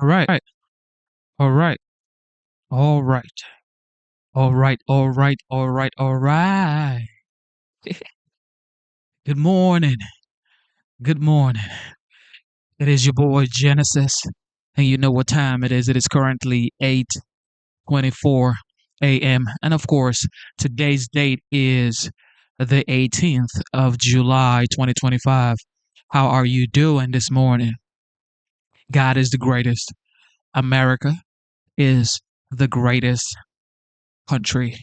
All right. All right. All right. All right. All right. All right. All right. Good morning. Good morning. It is your boy Genesis. And you know what time it is. It is currently 8:24 a.m. And of course, today's date is the 18th of July 2025. How are you doing this morning? God is the greatest. America is the greatest country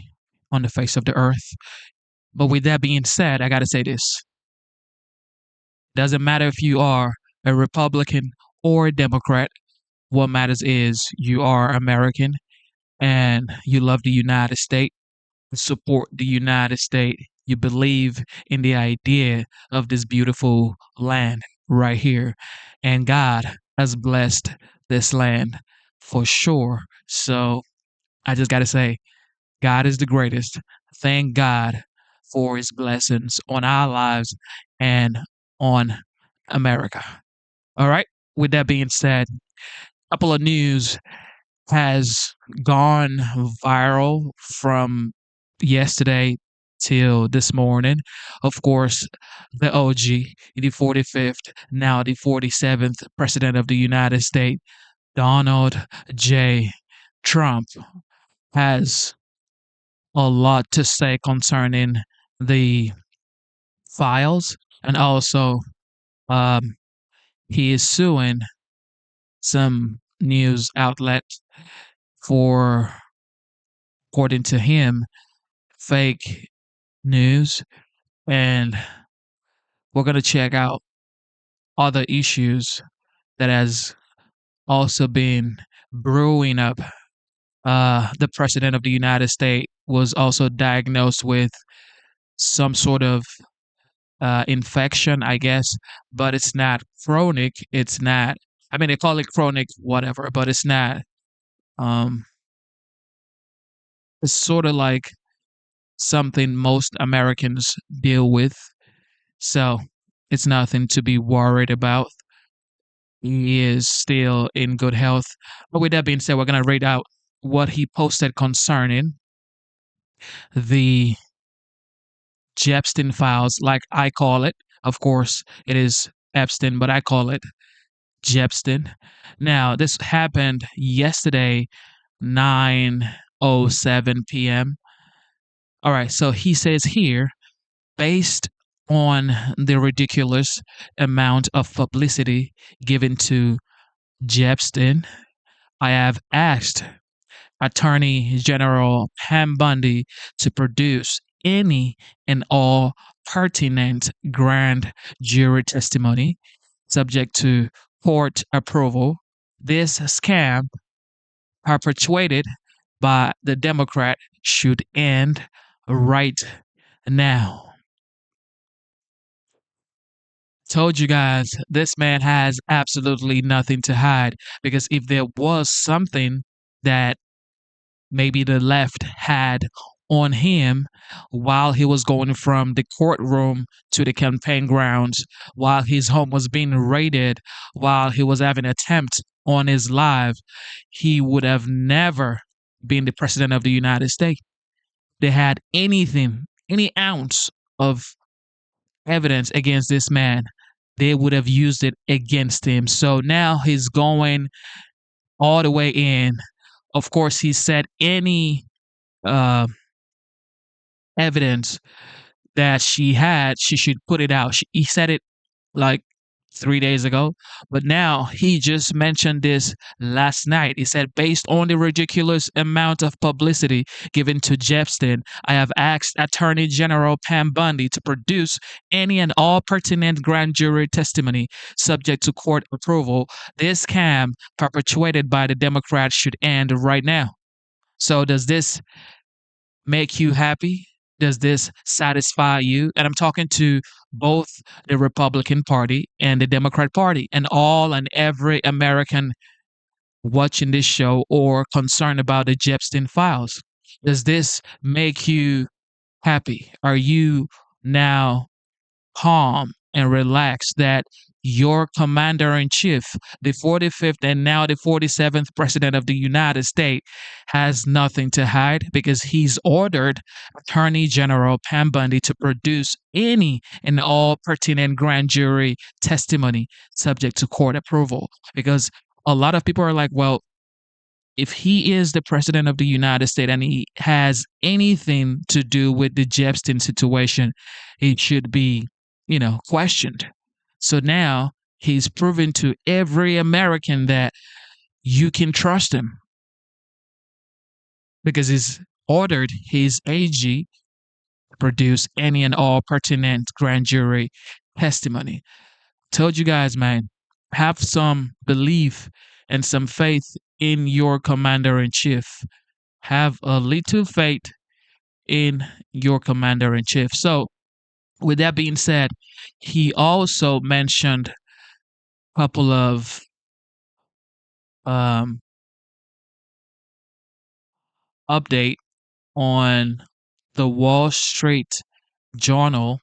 on the face of the earth. But with that being said, I got to say this. Doesn't matter if you are a Republican or a Democrat. What matters is you are American and you love the United States, you support the United States. You believe in the idea of this beautiful land right here. And God has blessed this land for sure. So I just got to say, God is the greatest. Thank God for his blessings on our lives and on America. All right. With that being said, a couple of news has gone viral from yesterday till this morning. Of course, the OG, the 45th, now the 47th President of the United States, Donald J. Trump, has a lot to say concerning the files, and also um, he is suing some news outlet for, according to him, fake news. And we're going to check out other issues that has also been brewing up. The president of the United States was also diagnosed with some sort of infection, I guess, but it's not chronic. It's not. I mean, they call it chronic, whatever, but it's not. Um, it's sort of like something most Americans deal with, so it's nothing to be worried about. He is still in good health. But with that being said, we're gonna read out what he posted concerning the Epstein files, like I call it. Of course, it is Epstein, but I call it Epstein. Now, this happened yesterday, 9:07 p.m. All right, so he says here, based on the ridiculous amount of publicity given to Epstein, I have asked Attorney General Pam Bundy to produce any and all pertinent grand jury testimony subject to court approval. This scam, perpetuated by the Democrat, should end right now. Told you guys, this man has absolutely nothing to hide, because if there was something that maybe the left had on him while he was going from the courtroom to the campaign grounds, while his home was being raided, while he was having an attempt on his life, he would have never been the president of the United States. They had anything, any ounce of evidence against this man, they would have used it against him. So now he's going all the way in. Of course, he said any uh, evidence that she had, she should put it out. He said it like 3 days ago, but now he just mentioned this last night. He said, based on the ridiculous amount of publicity given to Epstein, I have asked Attorney General Pam Bundy to produce any and all pertinent grand jury testimony subject to court approval. This scam perpetuated by the Democrats should end right now. So does this make you happy? Does this satisfy you? And I'm talking to both the Republican Party and the Democrat Party and all and every American watching this show or concerned about the Epstein files. Does this make you happy? Are you now calm and relaxed that your commander in chief, the 45th and now the 47th president of the United States, has nothing to hide because he's ordered Attorney General Pam Bundy to produce any and all pertinent grand jury testimony subject to court approval. Because a lot of people are like, well, if he is the president of the United States and he has anything to do with the Epstein situation, it should be, questioned. So now he's proven to every American that you can trust him because he's ordered his AG to produce any and all pertinent grand jury testimony. Told you guys, man, have some belief and some faith in your commander in chief. Have a little faith in your commander in chief. So, with that being said, he also mentioned a couple of um, update on the Wall Street Journal.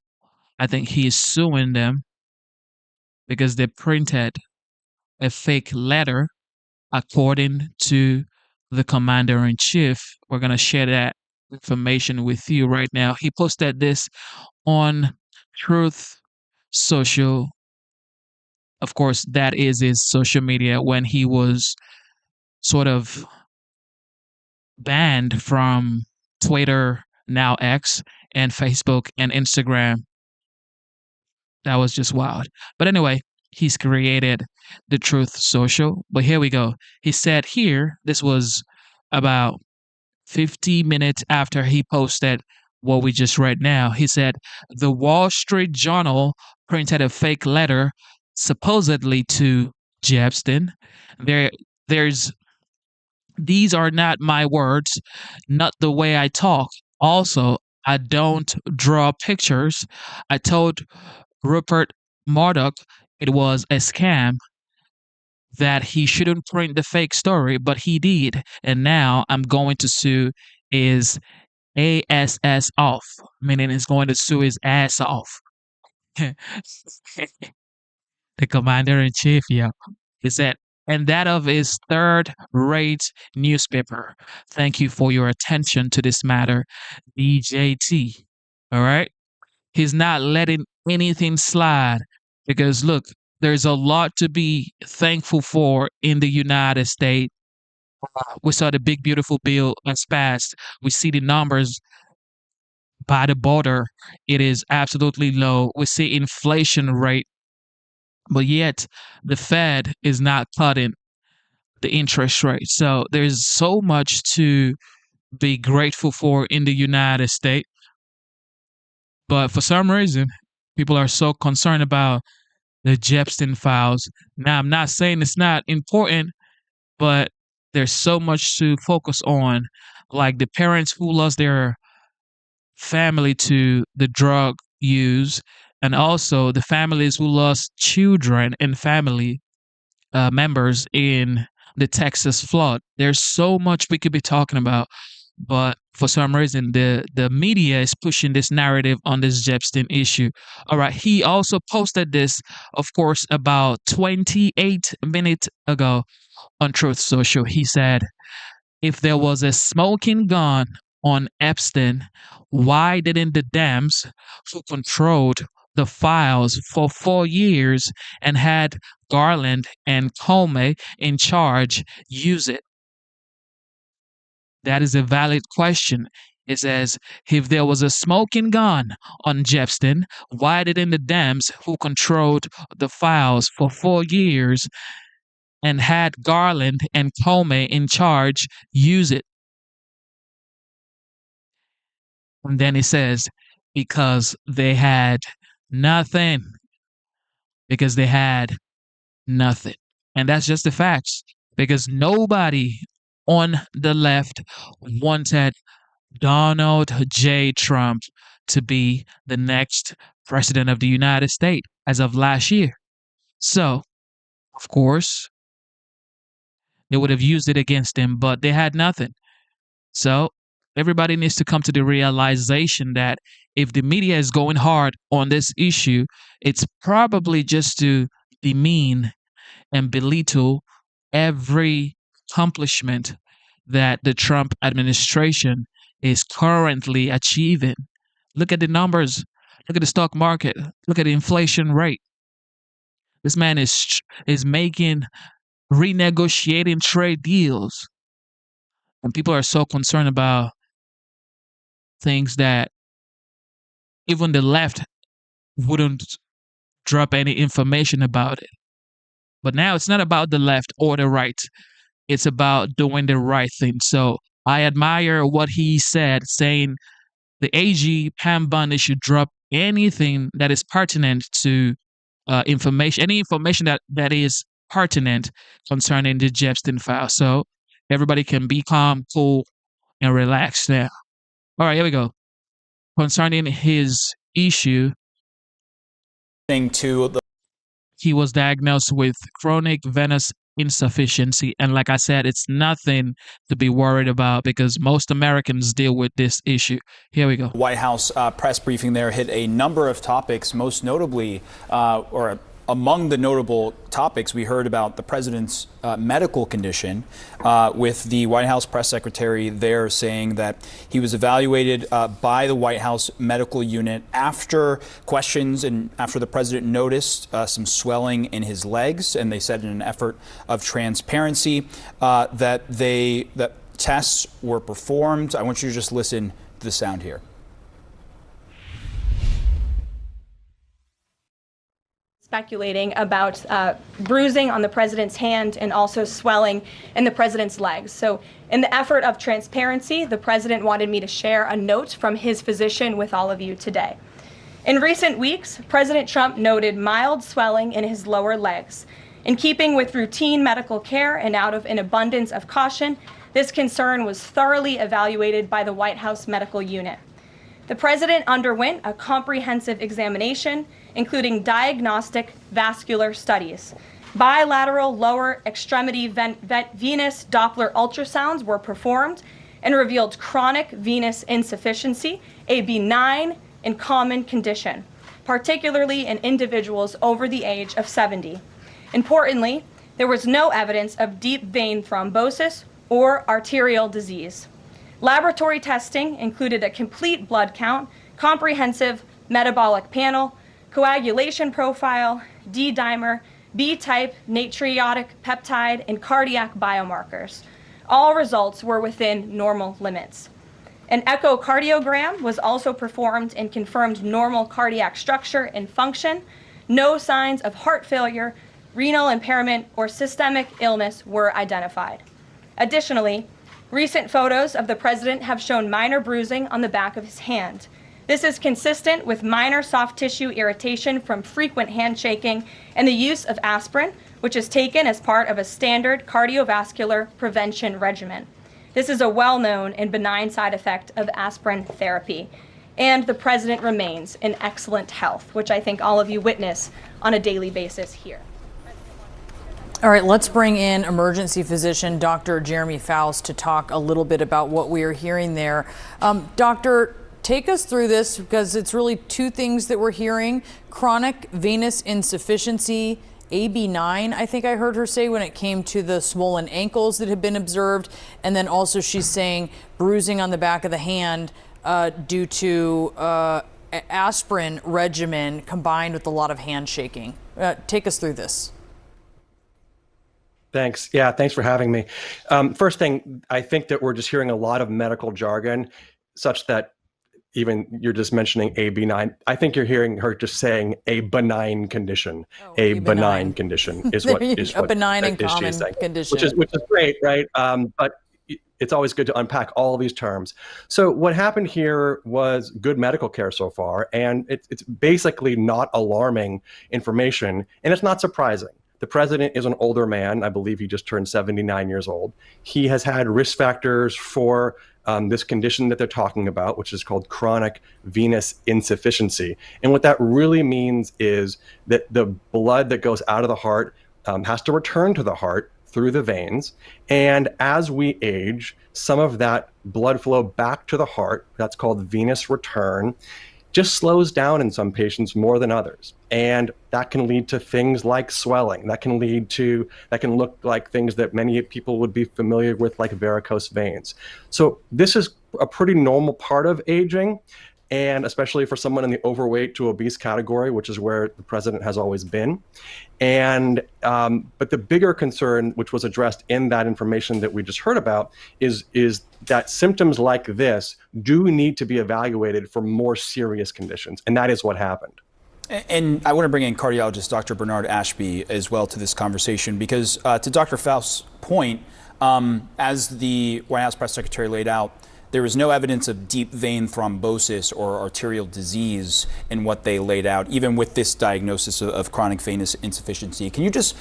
I think he is suing them because they printed a fake letter according to the commander in chief. We're going to share that information with you right now. He posted this on Truth Social. Of course, that is his social media when he was sort of banned from Twitter, now X, and Facebook and Instagram. That was just wild. But anyway, he's created the Truth Social. But here we go. He said here, this was about 50 minutes after he posted what we just read now. He said, the Wall Street Journal printed a fake letter supposedly to Epstein. There's these are not my words, not the way I talk. Also, I don't draw pictures. I told Rupert Murdoch it was a scam, that he shouldn't print the fake story, but he did. And now I'm going to sue his ASS off, meaning he's going to sue his ass off. The commander in chief, yeah. He said, and that of his third rate newspaper. Thank you for your attention to this matter, DJT. All right. He's not letting anything slide because look, there's a lot to be thankful for in the United States. We saw the big beautiful bill that's passed. We see the numbers by the border. It is absolutely low. We see inflation rate, but yet the Fed is not cutting the interest rate. So there's so much to be grateful for in the United States. But for some reason, people are so concerned about the Epstein files. Now, I'm not saying it's not important, but there's so much to focus on, like the parents who lost their family to the drug use, and also the families who lost children and family members in the Texas flood. There's so much we could be talking about, but for some reason, the media is pushing this narrative on this Epstein issue. All right, he also posted this, of course, about 28 minutes ago on Truth Social. He said, if there was a smoking gun on Epstein, why didn't the Dems who controlled the files for 4 years and had Garland and Comey in charge use it? That is a valid question. It says, if there was a smoking gun on Epstein, why didn't the Dems who controlled the files for 4 years and had Garland and Comey in charge use it? And then it says, because they had nothing. Because they had nothing. And that's just the facts. Because nobody on the left wanted Donald J. Trump to be the next president of the United States as of last year. So, of course, they would have used it against him, but they had nothing. So, everybody needs to come to the realization that if the media is going hard on this issue, it's probably just to demean and belittle every accomplishment that the Trump administration is currently achieving. Look at the numbers. Look at the stock market. Look at the inflation rate. This man is making renegotiating trade deals, and people are so concerned about things that even the left wouldn't drop any information about it. But now it's not about the left or the right. It's about doing the right thing. So I admire what he said, saying the AG Pam Bondi should drop anything that is pertinent to information, any information that is pertinent concerning the Epstein file. So everybody can be calm, cool, and relaxed now. All right, here we go. Concerning his issue, he was diagnosed with chronic venous insufficiency. And like I said, it's nothing to be worried about because most Americans deal with this issue. Here we go. White House press briefing there hit a number of topics, most notably, or among the notable topics, we heard about the president's medical condition, with the White House press secretary there saying that he was evaluated by the White House medical unit after questions and after the president noticed some swelling in his legs. And they said in an effort of transparency that tests were performed. I want you to just listen to the sound here. Speculating about bruising on the president's hand and also swelling in the president's legs. So in the effort of transparency, the president wanted me to share a note from his physician with all of you today. In recent weeks, President Trump noted mild swelling in his lower legs. In keeping with routine medical care and out of an abundance of caution, this concern was thoroughly evaluated by the White House medical unit. The president underwent a comprehensive examination, including diagnostic vascular studies. Bilateral lower extremity venous Doppler ultrasounds were performed and revealed chronic venous insufficiency, a benign and common condition, particularly in individuals over the age of 70. Importantly, there was no evidence of deep vein thrombosis or arterial disease. Laboratory testing included a complete blood count, comprehensive metabolic panel, coagulation profile, D-dimer, B-type natriuretic peptide, and cardiac biomarkers. All results were within normal limits. An echocardiogram was also performed and confirmed normal cardiac structure and function. No signs of heart failure, renal impairment, or systemic illness were identified. Additionally, recent photos of the president have shown minor bruising on the back of his hand. This is consistent with minor soft tissue irritation from frequent handshaking and the use of aspirin, which is taken as part of a standard cardiovascular prevention regimen. This is a well-known and benign side effect of aspirin therapy. And the president remains in excellent health, which I think all of you witness on a daily basis here. All right, let's bring in emergency physician Dr. Jeremy Faust to talk a little bit about what we are hearing there. Doctor, take us through this because it's really two things that we're hearing. Chronic venous insufficiency, AB9, I think I heard her say when it came to the swollen ankles that have been observed. And then also she's saying bruising on the back of the hand due to aspirin regimen combined with a lot of handshaking. Take us through this. Thanks. Yeah, thanks for having me. First thing, I think that we're just hearing a lot of medical jargon such that even you're just mentioning AB9. I think you're hearing her just saying a benign condition. Oh, a benign condition is what is a benign and common condition, which is great, right? But it's always good to unpack all of these terms. So what happened here was good medical care so far, and it's basically not alarming information, and it's not surprising. The president is an older man. I believe he just turned 79 years old. He has had risk factors for this condition that they're talking about, which is called chronic venous insufficiency. And what that really means is that the blood that goes out of the heart has to return to the heart through the veins. And as we age, some of that blood flow back to the heart, that's called venous return, just slows down in some patients more than others. And that can lead to things like swelling. That can look like things that many people would be familiar with, like varicose veins. So this is a pretty normal part of aging. And especially for someone in the overweight to obese category, which is where the president has always been. And but the bigger concern, which was addressed in that information that we just heard about, is that symptoms like this do need to be evaluated for more serious conditions, and that is what happened. And I want to bring in cardiologist Dr. Bernard Ashby as well to this conversation, because to Dr. Faust's point, as the White House press secretary laid out, there was no evidence of deep vein thrombosis or arterial disease in what they laid out, even with this diagnosis of chronic venous insufficiency. Can you just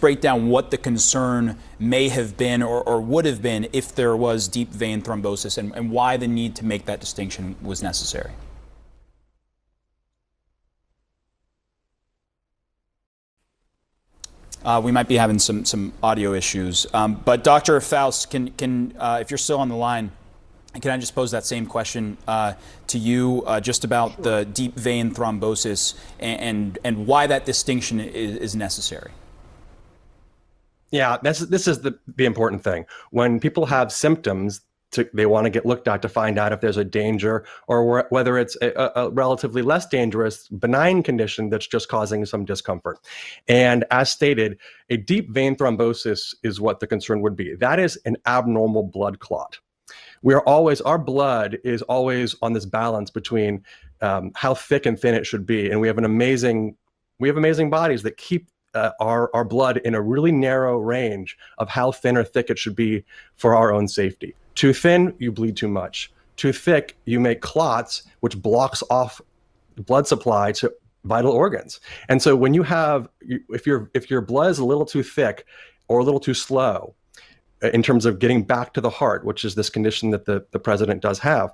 break down what the concern may have been or would have been if there was deep vein thrombosis, and why the need to make that distinction was necessary? We might be having some audio issues, but Dr. Faust, can if you're still on the line, can I just pose that same question to you, just about the deep vein thrombosis and why that distinction is necessary? Yeah, this is the important thing. When people have symptoms, they want to get looked at to find out if there's a danger, or whether it's a relatively less dangerous, benign condition that's just causing some discomfort. And as stated, a deep vein thrombosis is what the concern would be. That is an abnormal blood clot. Our blood is always on this balance between how thick and thin it should be, and we have amazing bodies that keep our blood in a really narrow range of how thin or thick it should be for our own safety. Too thin, you bleed too much. Too thick, you make clots, which blocks off blood supply to vital organs. And so when you have, if your blood is a little too thick or a little too slow, in terms of getting back to the heart, which is this condition that the president does have,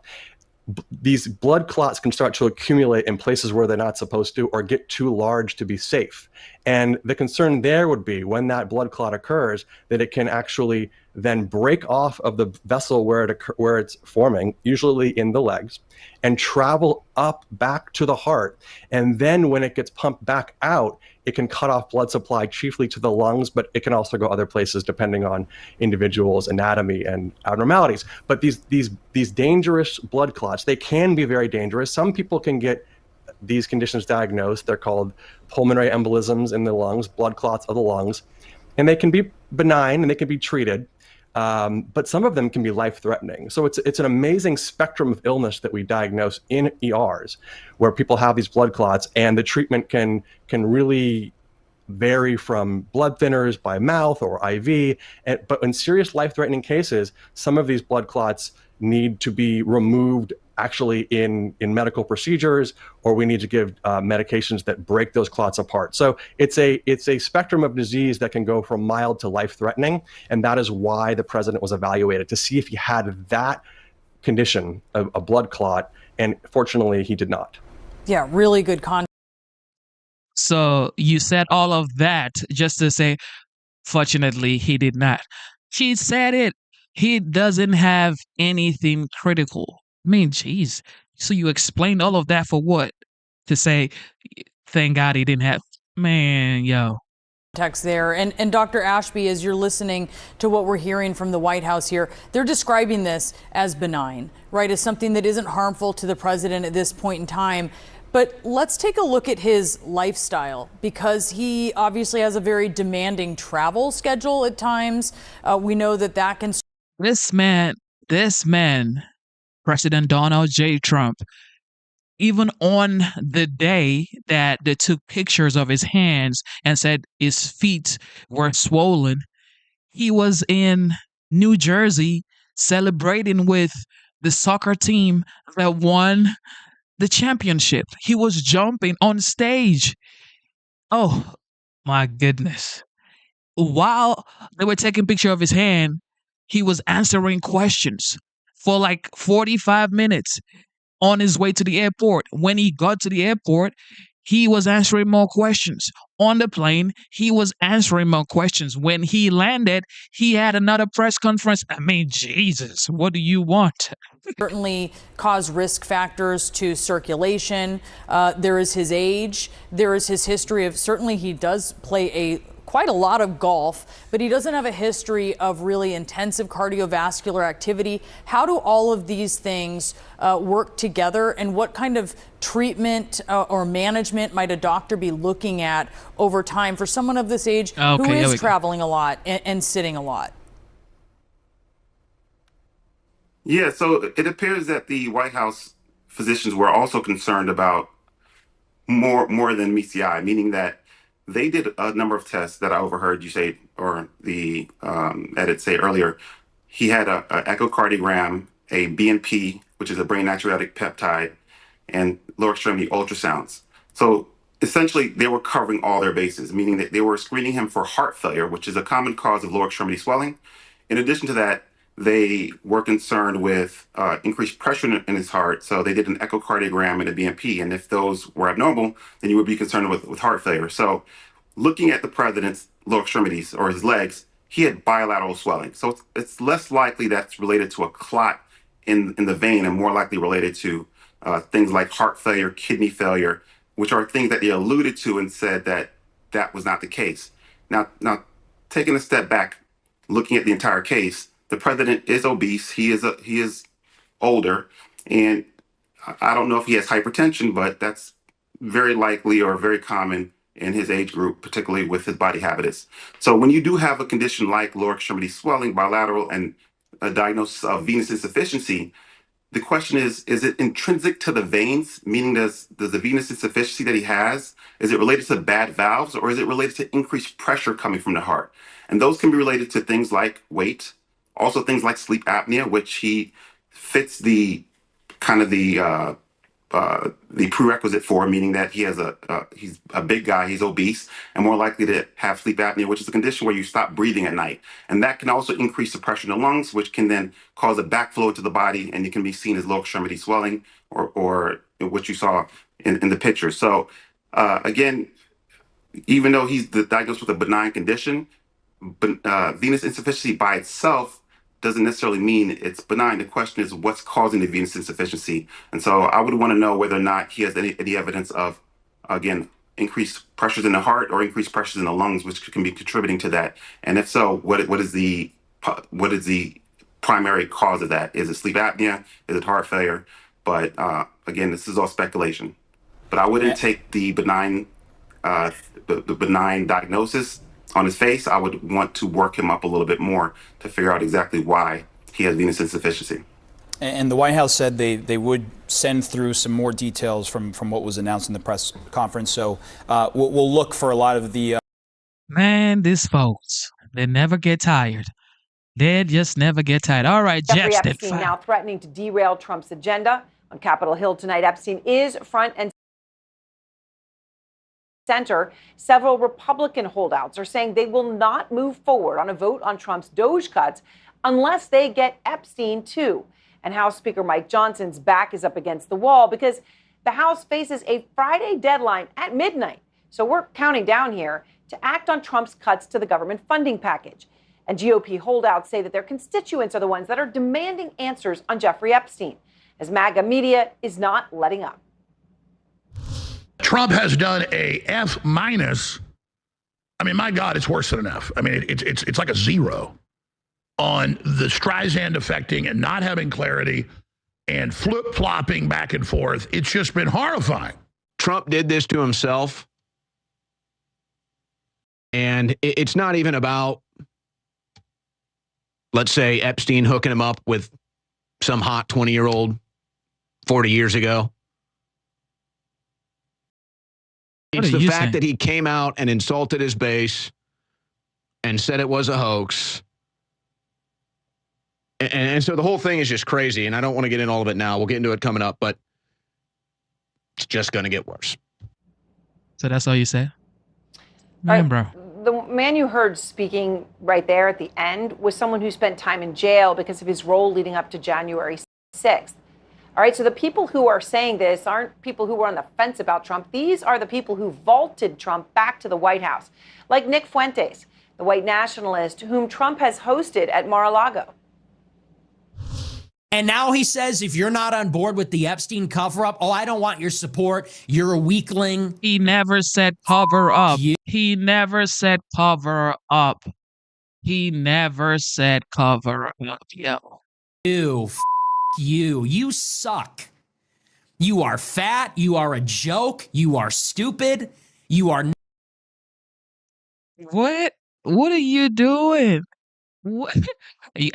these blood clots can start to accumulate in places where they're not supposed to, or get too large to be safe. And the concern there would be, when that blood clot occurs, that it can actually then break off of the vessel where it's forming, usually in the legs, and travel up back to the heart. And then when it gets pumped back out, it can cut off blood supply chiefly to the lungs, but it can also go other places depending on individuals' anatomy and abnormalities. But these dangerous blood clots, they can be very dangerous. Some people can get these conditions diagnosed. They're called pulmonary embolisms in the lungs, blood clots of the lungs. And they can be benign and they can be treated. But some of them can be life-threatening. So it's an amazing spectrum of illness that we diagnose in ERs, where people have these blood clots, and the treatment can really vary from blood thinners by mouth or IV. But in serious life-threatening cases, some of these blood clots need to be removed actually in medical procedures, or we need to give medications that break those clots apart. So it's a spectrum of disease that can go from mild to life-threatening, and that is why the president was evaluated, to see if he had that condition, a blood clot, and fortunately he did not. Yeah, really good context. So you said all of that just to say, fortunately, he did not. She said it. He doesn't have anything critical. I mean, geez. So you explained all of that for what? To say, thank God he didn't have. Man, yo. Text there. And Dr. Ashby, as you're listening to what we're hearing from the White House here, they're describing this as benign, right? As something that isn't harmful to the president at this point in time. But let's take a look at his lifestyle, because he obviously has a very demanding travel schedule at times. We know that can. This man, President Donald J. Trump, even on the day that they took pictures of his hands and said his feet were swollen, he was in New Jersey celebrating with the soccer team that won the championship. He was jumping on stage. Oh, my goodness. While they were taking picture of his hand, he was answering questions for like 45 minutes on his way to the airport. When he got to the airport, he was answering more questions. On the plane, he was answering more questions. When he landed, he had another press conference. I mean, Jesus, what do you want? Certainly cause risk factors to circulation. There is his age. There is his history of, certainly he does play quite a lot of golf, but he doesn't have a history of really intensive cardiovascular activity. How do all of these things work together, and what kind of treatment or management might a doctor be looking at over time for someone of this age who is traveling a lot and sitting a lot? Yeah, so it appears that the White House physicians were also concerned about more than meets the eye, meaning that they did a number of tests that I overheard you say, or the edit say earlier. He had a echocardiogram, a BNP, which is a brain natriuretic peptide, and lower extremity ultrasounds. So essentially, they were covering all their bases, meaning that they were screening him for heart failure, which is a common cause of lower extremity swelling. In addition to that, they were concerned with increased pressure in his heart, so they did an echocardiogram and a BNP. And if those were abnormal, then you would be concerned with heart failure. So, looking at the president's lower extremities or his legs, he had bilateral swelling. So it's less likely that's related to a clot in the vein, and more likely related to things like heart failure, kidney failure, which are things that they alluded to and said that that was not the case. Now, taking a step back, looking at the entire case, the president is obese. He is older, and I don't know if he has hypertension, but that's very likely or very common in his age group, particularly with his body habitus. So when you do have a condition like lower extremity swelling, bilateral, and a diagnosis of venous insufficiency, the question is it intrinsic to the veins? Meaning, does the venous insufficiency that he has, is it related to bad valves, or is it related to increased pressure coming from the heart? And those can be related to things like weight, also things like sleep apnea, which he fits the kind of the prerequisite for, meaning that he's a big guy, he's obese, and more likely to have sleep apnea, which is a condition where you stop breathing at night. And that can also increase the pressure in the lungs, which can then cause a backflow to the body, and it can be seen as lower extremity swelling, or what you saw in the picture. So again, even though he's diagnosed with a benign condition, but venous insufficiency by itself doesn't necessarily mean it's benign. The question is what's causing the venous insufficiency. And so I would want to know whether or not he has any evidence of, again, increased pressures in the heart or increased pressures in the lungs, which can be contributing to that. And if so, what is the primary cause of that? Is it sleep apnea? Is it heart failure? But again, this is all speculation. But I wouldn't take the benign diagnosis on his face. I would want to work him up a little bit more to figure out exactly why he has venous insufficiency. And the White House said they would send through some more details from what was announced in the press conference. So we'll look for a lot of the... Man, these folks, they never get tired. They just never get tired. All right, Jeffrey Jeff. Epstein now threatening to derail Trump's agenda. On Capitol Hill tonight, Epstein is front and center. Several Republican holdouts are saying they will not move forward on a vote on Trump's DOJ cuts unless they get Epstein too. And House Speaker Mike Johnson's back is up against the wall because the House faces a Friday deadline at midnight. So we're counting down here to act on Trump's cuts to the government funding package. And GOP holdouts say that their constituents are the ones that are demanding answers on Jeffrey Epstein, as MAGA media is not letting up. Trump has done a F minus. I mean, my God, it's worse than an F. I mean, it's like a 0 on the Streisand affecting and not having clarity and flip-flopping back and forth. It's just been horrifying. Trump did this to himself. And it's not even about, let's say, Epstein hooking him up with some hot 20-year-old 40 years ago. It's the fact that he came out and insulted his base and said it was a hoax. And so the whole thing is just crazy, and I don't want to get in all of it now. We'll get into it coming up, but it's just going to get worse. So that's all you say? Man, bro. The man you heard speaking right there at the end was someone who spent time in jail because of his role leading up to January 6th. All right, so the people who are saying this aren't people who were on the fence about Trump. These are the people who vaulted Trump back to the White House, like Nick Fuentes, the white nationalist whom Trump has hosted at Mar-a-Lago. And now he says, if you're not on board with the Epstein cover-up, oh, I don't want your support. You're a weakling. He never said cover up. He never said cover up. He never said cover up. Yo. You suck. You are fat. You are a joke. You are stupid. You are. What? What are you doing? What?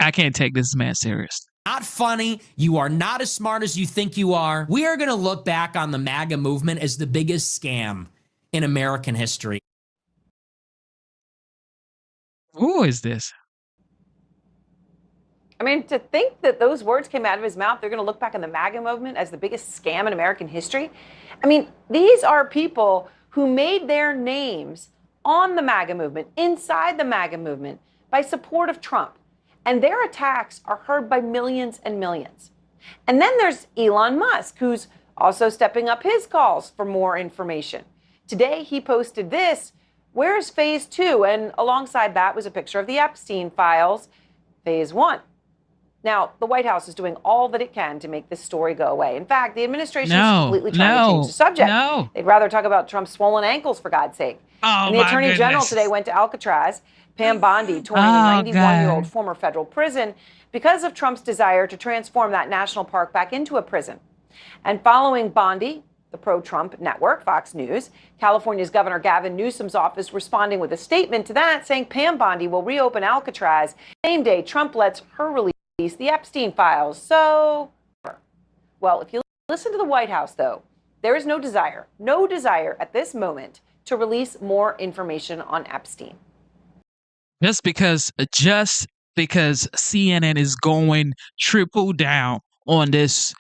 I can't take this man serious. Not funny. You are not as smart as you think you are. We are going to look back on the MAGA movement as the biggest scam in American history. Who is this? I mean, to think that those words came out of his mouth, they're going to look back on the MAGA movement as the biggest scam in American history. I mean, these are people who made their names on the MAGA movement, inside the MAGA movement, by support of Trump. And their attacks are heard by millions and millions. And then there's Elon Musk, who's also stepping up his calls for more information. Today, he posted this, "Where's phase 2?" And alongside that was a picture of the Epstein files, phase 1. Now, the White House is doing all that it can to make this story go away. In fact, the administration is completely trying to change the subject. They'd rather talk about Trump's swollen ankles, for God's sake. Oh, and the Attorney General today went to Alcatraz. Pam Bondi touring the 91-year-old former federal prison because of Trump's desire to transform that national park back into a prison. And following Bondi, the pro-Trump network, Fox News, California's Governor Gavin Newsom's office responding with a statement to that, saying Pam Bondi will reopen Alcatraz the same day Trump lets her release the Epstein files. So, well, if you listen to the White House, though, there is no desire at this moment to release more information on Epstein. Just because CNN is going triple down on this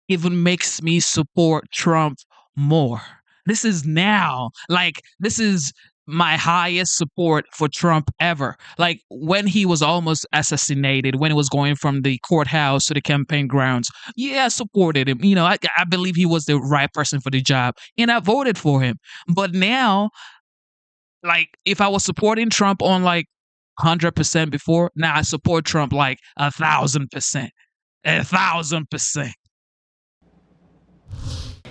even makes me support Trump more. This is now, like, this is my highest support for Trump ever. Like, when he was almost assassinated, when it was going from the courthouse to the campaign grounds, yeah, I supported him. You know, I believe he was the right person for the job, and I voted for him. But now, like, if I was supporting Trump on like 100% before, now I support Trump like 1,000%. 1,000%.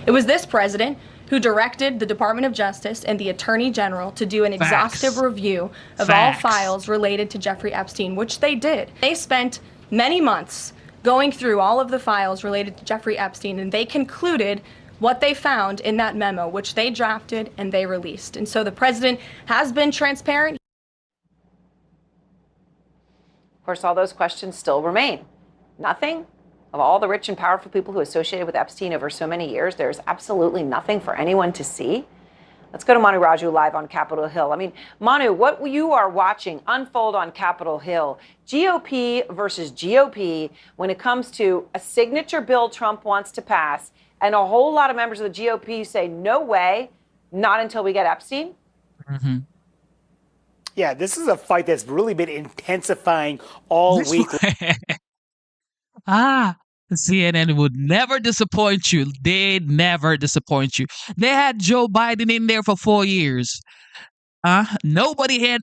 It was this president who directed the Department of Justice and the Attorney General to do an exhaustive review of all files related to Jeffrey Epstein, which they did. They spent many months going through all of the files related to Jeffrey Epstein, and they concluded what they found in that memo, which they drafted and they released. And so the president has been transparent. Of course, all those questions still remain. Nothing of all the rich and powerful people who associated with Epstein over so many years, there's absolutely nothing for anyone to see. Let's go to Manu Raju live on Capitol Hill. I mean, Manu, what you are watching unfold on Capitol Hill, GOP versus GOP when it comes to a signature bill Trump wants to pass, and a whole lot of members of the GOP say, no way, not until we get Epstein. Mm-hmm. Yeah, this is a fight that's really been intensifying all week. CNN would never disappoint you. They'd never disappoint you. They had Joe Biden in there for 4 years. Nobody had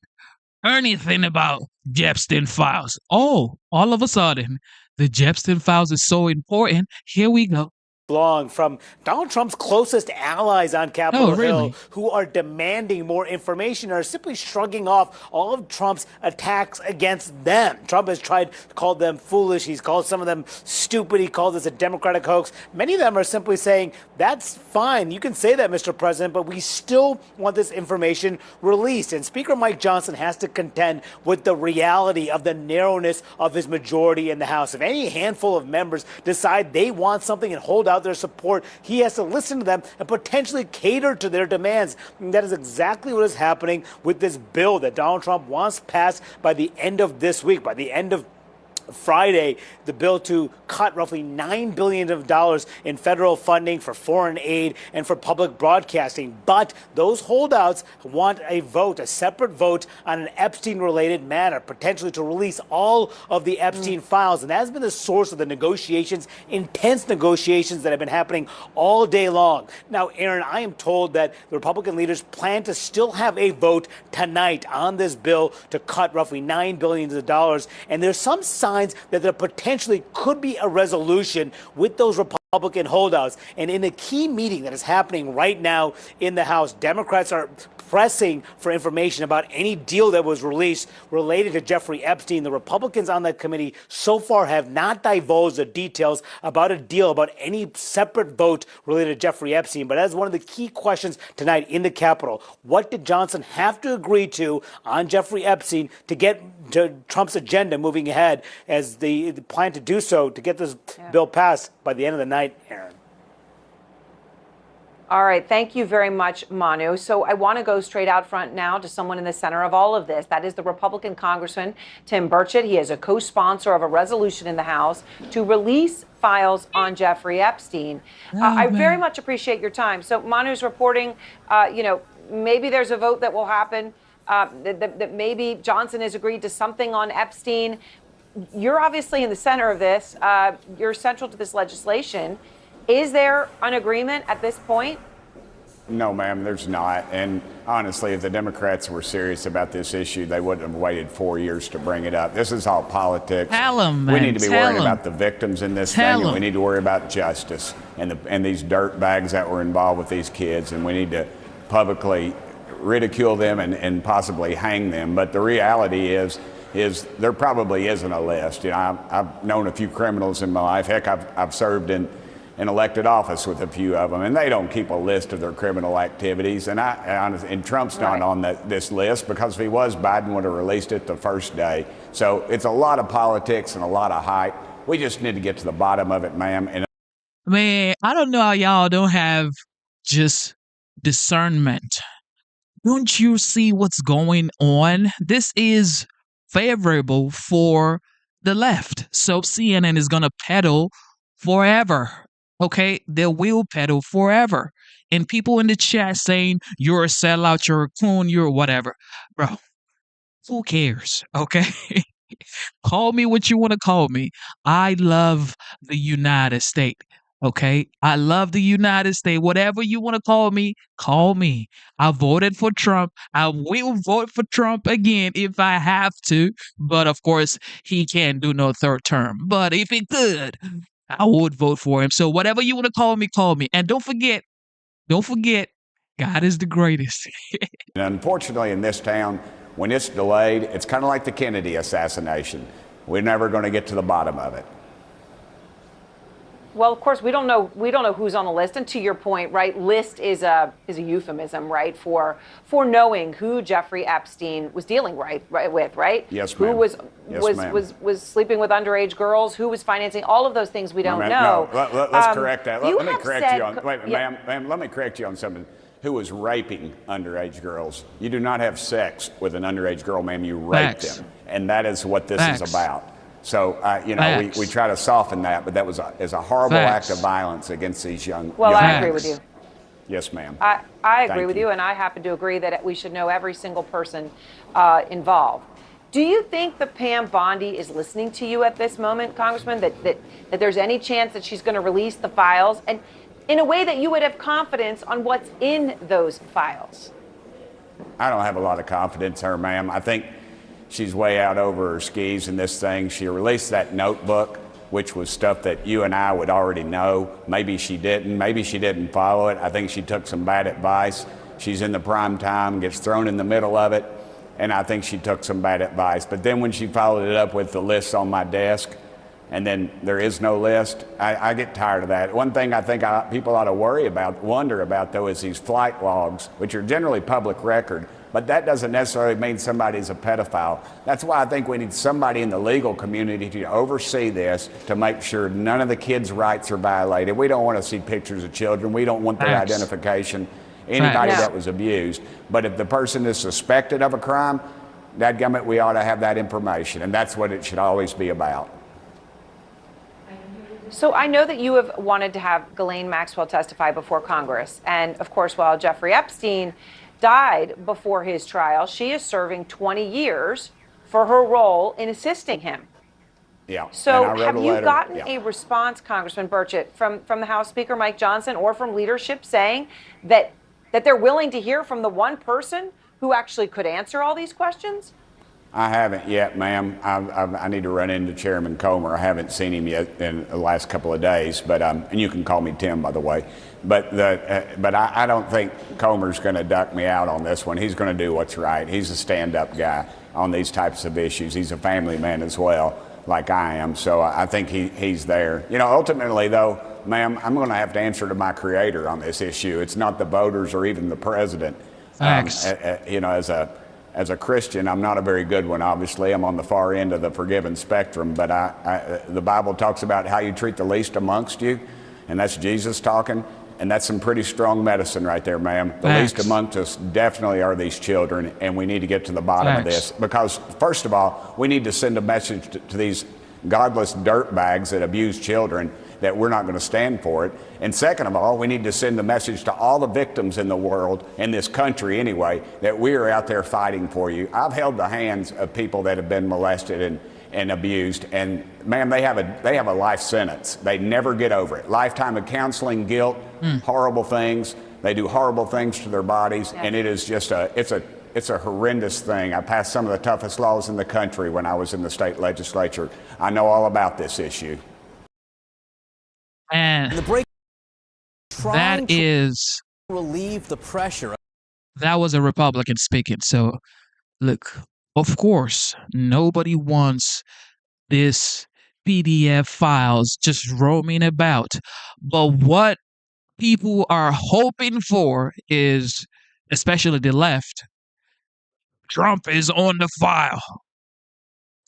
anything about Epstein files. Oh, all of a sudden, the Epstein files is so important. Here we go. Long from Donald Trump's closest allies on Capitol Hill who are demanding more information or simply shrugging off all of Trump's attacks against them. Trump has tried to call them foolish. He's called some of them stupid. He called this a Democratic hoax. Many of them are simply saying, that's fine. You can say that, Mr. President, but we still want this information released. And Speaker Mike Johnson has to contend with the reality of the narrowness of his majority in the House. If any handful of members decide they want something and hold out their support, he has to listen to them and potentially cater to their demands. And that is exactly what is happening with this bill that Donald Trump wants passed by the end of this week, by the end of Friday the bill to cut roughly $9 billion in federal funding for foreign aid and for public broadcasting. But those holdouts want a vote, a separate vote on an Epstein-related matter, potentially to release all of the Epstein files. And that has been the source of the negotiations, intense negotiations that have been happening all day long. Now, Aaron, I am told that the Republican leaders plan to still have a vote tonight on this bill to cut roughly $9 billion. And there's some signs that there potentially could be a resolution with those Republican holdouts. And in a key meeting that is happening right now in the House, Democrats are pressing for information about any deal that was released related to Jeffrey Epstein. The Republicans on that committee so far have not divulged the details about a deal, about any separate vote related to Jeffrey Epstein. But that is one of the key questions tonight in the Capitol. What did Johnson have to agree to on Jeffrey Epstein to get to Trump's agenda moving ahead as the plan to do so to get this bill passed by the end of the night, Aaron? All right. Thank you very much, Manu. So I want to go straight out front now to someone in the center of all of this. That is the Republican Congressman Tim Burchett. He is a co-sponsor of a resolution in the House to release files on Jeffrey Epstein. I very much appreciate your time. So Manu's reporting, maybe there's a vote that will happen, that maybe Johnson has agreed to something on Epstein. You're obviously in the center of this. You're central to this legislation. Is there an agreement at this point? No, ma'am, there's not. And honestly, if the Democrats were serious about this issue, they wouldn't have waited 4 years to bring it up. This is all politics. Tell 'em, man. We need to be Tell worrying 'em. about the victims in this Tell thing, and 'em. we need to worry about justice and these dirt bags that were involved with these kids, and we need to publicly ridicule them and possibly hang them. But the reality is there probably isn't a list. I've known a few criminals in my life. Heck, I've served in elected office with a few of them, and they don't keep a list of their criminal activities. And Trump's not on this list, because if he was, Biden would have released it the first day. So it's a lot of politics and a lot of hype. We just need to get to the bottom of it, ma'am. And Man, I don't know how y'all don't have just discernment. Don't you see what's going on? This is favorable for the left. So CNN is going to peddle forever. Okay? They will peddle forever. And people in the chat saying, you're a sellout, you're a coon, you're whatever. Bro, who cares? Okay? Call me what you want to call me. I love the United States. Okay? I love the United States. Whatever you want to call me, call me. I voted for Trump. I will vote for Trump again if I have to. But of course, he can't do no third term. But if he could, I would vote for him. So whatever you want to call me, call me. And don't forget, God is the greatest. And unfortunately, in this town, when it's delayed, it's kind of like the Kennedy assassination. We're never going to get to the bottom of it. Well, of course, we don't know who's on the list. And to your point, right, list is a euphemism, right, for knowing who Jeffrey Epstein was dealing with, right? Yes, ma'am. Who was sleeping with underage girls, who was financing all of those things we don't know. No, let's correct that. Let me correct you on. Wait, yeah. ma'am, let me correct you on something. Who was raping underage girls? You do not have sex with an underage girl, ma'am. You rape them, and that is what this is about. So, we try to soften that, but that was a horrible act of violence against these young. Well, young I agree with you. Yes, ma'am. I agree with you, and I happen to agree that we should know every single person involved. Do you think that Pam Bondi is listening to you at this moment, Congressman, that there's any chance that she's going to release the files, and in a way that you would have confidence on what's in those files? I don't have a lot of confidence in her, ma'am. I think she's way out over her skis in this thing. She released that notebook, which was stuff that you and I would already know. Maybe she didn't. Maybe she didn't follow it. I think she took some bad advice. She's in the prime time, gets thrown in the middle of it, and I think she took some bad advice. But then when she followed it up with the lists on my desk, and then there is no list, I get tired of that. One thing I think people ought to wonder about, though, is these flight logs, which are generally public record. But that doesn't necessarily mean somebody's a pedophile. That's why I think we need somebody in the legal community to oversee this, to make sure none of the kids' rights are violated. We don't want to see pictures of children. We don't want their identification, anybody that was abused. But if the person is suspected of a crime, dadgummit, we ought to have that information. And that's what it should always be about. So I know that you have wanted to have Ghislaine Maxwell testify before Congress. And of course, while Jeffrey Epstein died before his trial, she is serving 20 years for her role in assisting him. Yeah. So have you gotten a response, Congressman Burchett, from the House Speaker, Mike Johnson, or from leadership saying that they're willing to hear from the one person who actually could answer all these questions? I haven't yet, ma'am. I need to run into Chairman Comer. I haven't seen him yet in the last couple of days, but and you can call me Tim, by the way. But I don't think Comer's going to duck me out on this one. He's going to do what's right. He's a stand-up guy on these types of issues. He's a family man as well, like I am. So I think he's there. You know, ultimately, though, ma'am, I'm going to have to answer to my creator on this issue. It's not the voters or even the president. You know, as a Christian, I'm not a very good one, obviously. I'm on the far end of the forgiven spectrum, but the Bible talks about how you treat the least amongst you, and that's Jesus talking, and that's some pretty strong medicine right there, ma'am. The least amongst us definitely are these children, and we need to get to the bottom of this, because first of all, we need to send a message to these godless dirtbags that abuse children that we're not going to stand for it. And second of all, we need to send the message to all the victims in the world, in this country anyway, that we are out there fighting for you. I've held the hands of people that have been molested and abused, and ma'am, they have a life sentence. They never get over it. Lifetime of counseling, guilt, horrible things. They do horrible things to their bodies, and it is just it's a horrendous thing. I passed some of the toughest laws in the country when I was in the state legislature. I know all about this issue. And that is relieve the pressure. That was a Republican speaking. So, look, of course, nobody wants this PDF files just roaming about. But what people are hoping for is, especially the left, Trump is on the file.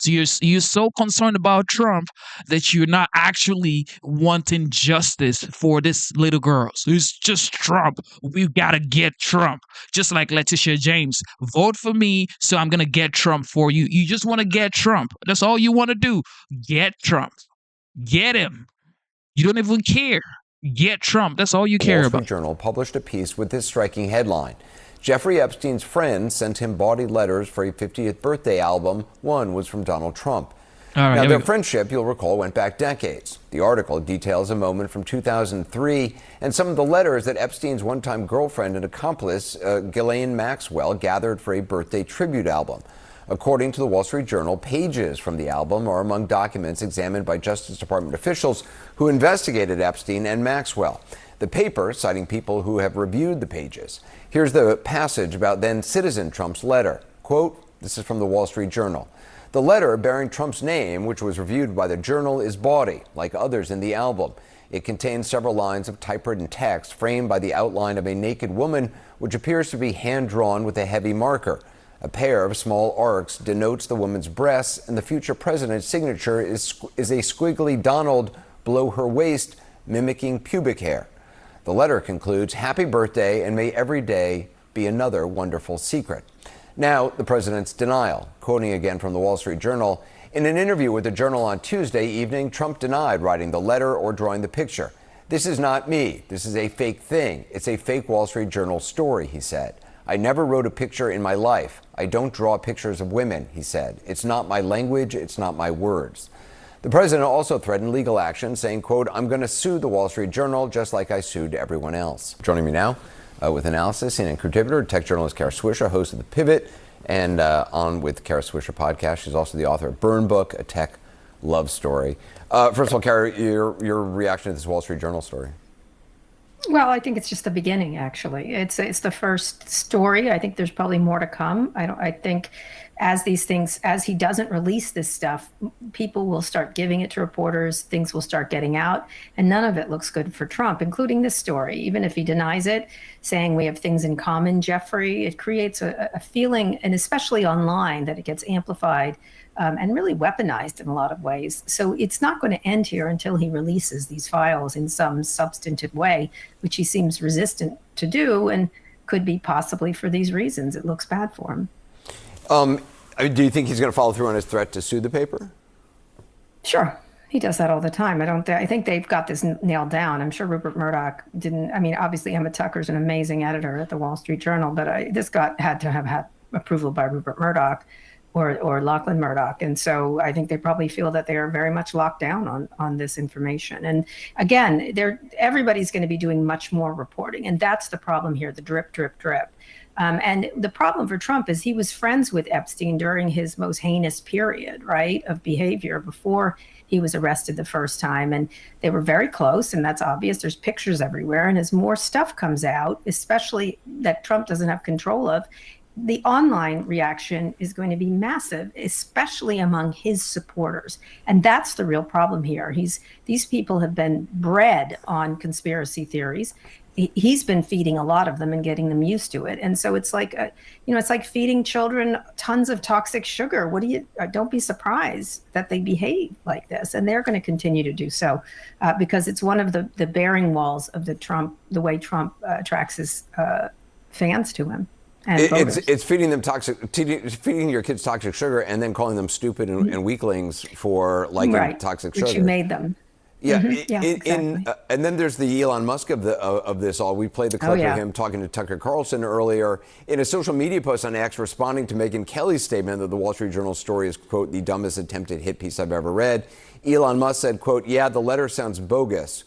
So you're so concerned about Trump that you're not actually wanting justice for this little girl. So it's just Trump. We've got to get Trump. Just like Letitia James. Vote for me, so I'm going to get Trump for you. You just want to get Trump. That's all you want to do. Get Trump. Get him. You don't even care. Get Trump. That's all you care about. The Wall Street Journal published a piece with this striking headline. Jeffrey Epstein's friends sent him bawdy letters for a 50th birthday album. One was from Donald Trump. Now, their friendship, you'll recall, went back decades. The article details a moment from 2003 and some of the letters that Epstein's one-time girlfriend and accomplice, Ghislaine Maxwell, gathered for a birthday tribute album. According to the Wall Street Journal, pages from the album are among documents examined by Justice Department officials who investigated Epstein and Maxwell. The paper, citing people who have reviewed the pages. Here's the passage about then-citizen Trump's letter. Quote, this is from the Wall Street Journal. The letter bearing Trump's name, which was reviewed by the Journal, is bawdy, like others in the album. It contains several lines of typewritten text framed by the outline of a naked woman, which appears to be hand-drawn with a heavy marker. A pair of small arcs denotes the woman's breasts, and the future president's signature is a squiggly Donald below her waist, mimicking pubic hair. The letter concludes, happy birthday, and may every day be another wonderful secret. Now, the president's denial. Quoting again from the Wall Street Journal, in an interview with the Journal on Tuesday evening, Trump denied writing the letter or drawing the picture. This is not me. This is a fake thing. It's a fake Wall Street Journal story, he said. I never wrote a picture in my life. I don't draw pictures of women, he said. It's not my language. It's not my words. The president also threatened legal action, saying, quote, I'm going to sue the Wall Street Journal just like I sued everyone else. Joining me now with analysis, CNN contributor, tech journalist Kara Swisher, host of The Pivot, and on with Kara Swisher podcast. She's also the author of Burn Book, a tech love story. First of all, Kara, your reaction to this Wall Street Journal story? Well, I think it's just the beginning, actually. It's the first story. I think there's probably more to come. I think as he doesn't release this stuff, people will start giving it to reporters, things will start getting out, and none of it looks good for Trump, including this story. Even if he denies it, saying we have things in common, Jeffrey, it creates a feeling, and especially online, that it gets amplified and really weaponized in a lot of ways. So it's not going to end here until he releases these files in some substantive way, which he seems resistant to do, and could be possibly for these reasons. It looks bad for him. Do you think he's going to follow through on his threat to sue the paper? Sure. He does that all the time. I think they've got this nailed down. I'm sure Rupert Murdoch didn't. I mean, obviously Emma Tucker's an amazing editor at the Wall Street Journal, but this had to have had approval by Rupert Murdoch or Lachlan Murdoch. And so I think they probably feel that they are very much locked down on this information. And again, everybody's going to be doing much more reporting. And that's the problem here, the drip, drip, drip. And the problem for Trump is he was friends with Epstein during his most heinous period, right, of behavior before he was arrested the first time. And they were very close, and that's obvious. There's pictures everywhere. And as more stuff comes out, especially that Trump doesn't have control of, the online reaction is going to be massive, especially among his supporters. And that's the real problem here. These people have been bred on conspiracy theories. He's been feeding a lot of them and getting them used to it. And so it's like, it's like feeding children tons of toxic sugar. Don't be surprised that they behave like this. And they're going to continue to do so because it's one of the bearing walls of the way Trump attracts his fans to him. It's feeding them feeding your kids toxic sugar and then calling them stupid and weaklings for liking toxic sugar. Which you made them. Yeah, exactly. And then there's the Elon Musk of this all. We played the clip of him talking to Tucker Carlson earlier in a social media post on X, responding to Megyn Kelly's statement that the Wall Street Journal story is, quote, the dumbest attempted hit piece I've ever read. Elon Musk said, quote, yeah, the letter sounds bogus.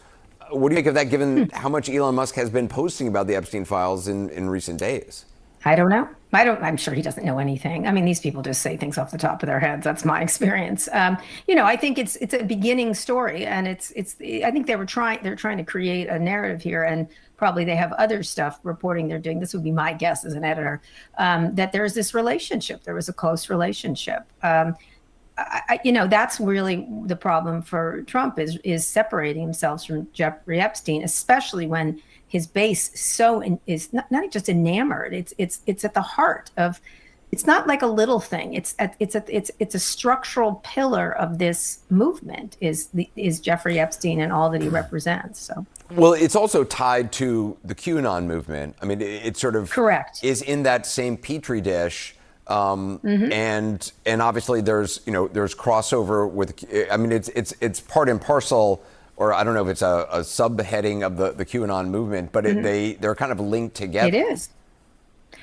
What do you think of that, given how much Elon Musk has been posting about the Epstein files in recent days? I don't know. I'm sure he doesn't know anything. I mean, these people just say things off the top of their heads. That's my experience. I think it's a beginning story, and I think they're trying to create a narrative here, and probably they have other stuff reporting they're doing. This would be my guess as an editor, that there's this relationship. There was a close relationship. That's really the problem for Trump is separating himself from Jeffrey Epstein, especially when his base is not just enamored. It's at the heart of. It's not like a little thing. It's a structural pillar of this movement. Is Jeffrey Epstein and all that he represents? So. Well, it's also tied to the QAnon movement. I mean, it sort of is in that same petri dish. And obviously there's crossover with. I mean, it's part and parcel. Or I don't know if it's a subheading of the QAnon movement, but they're kind of linked together. It is.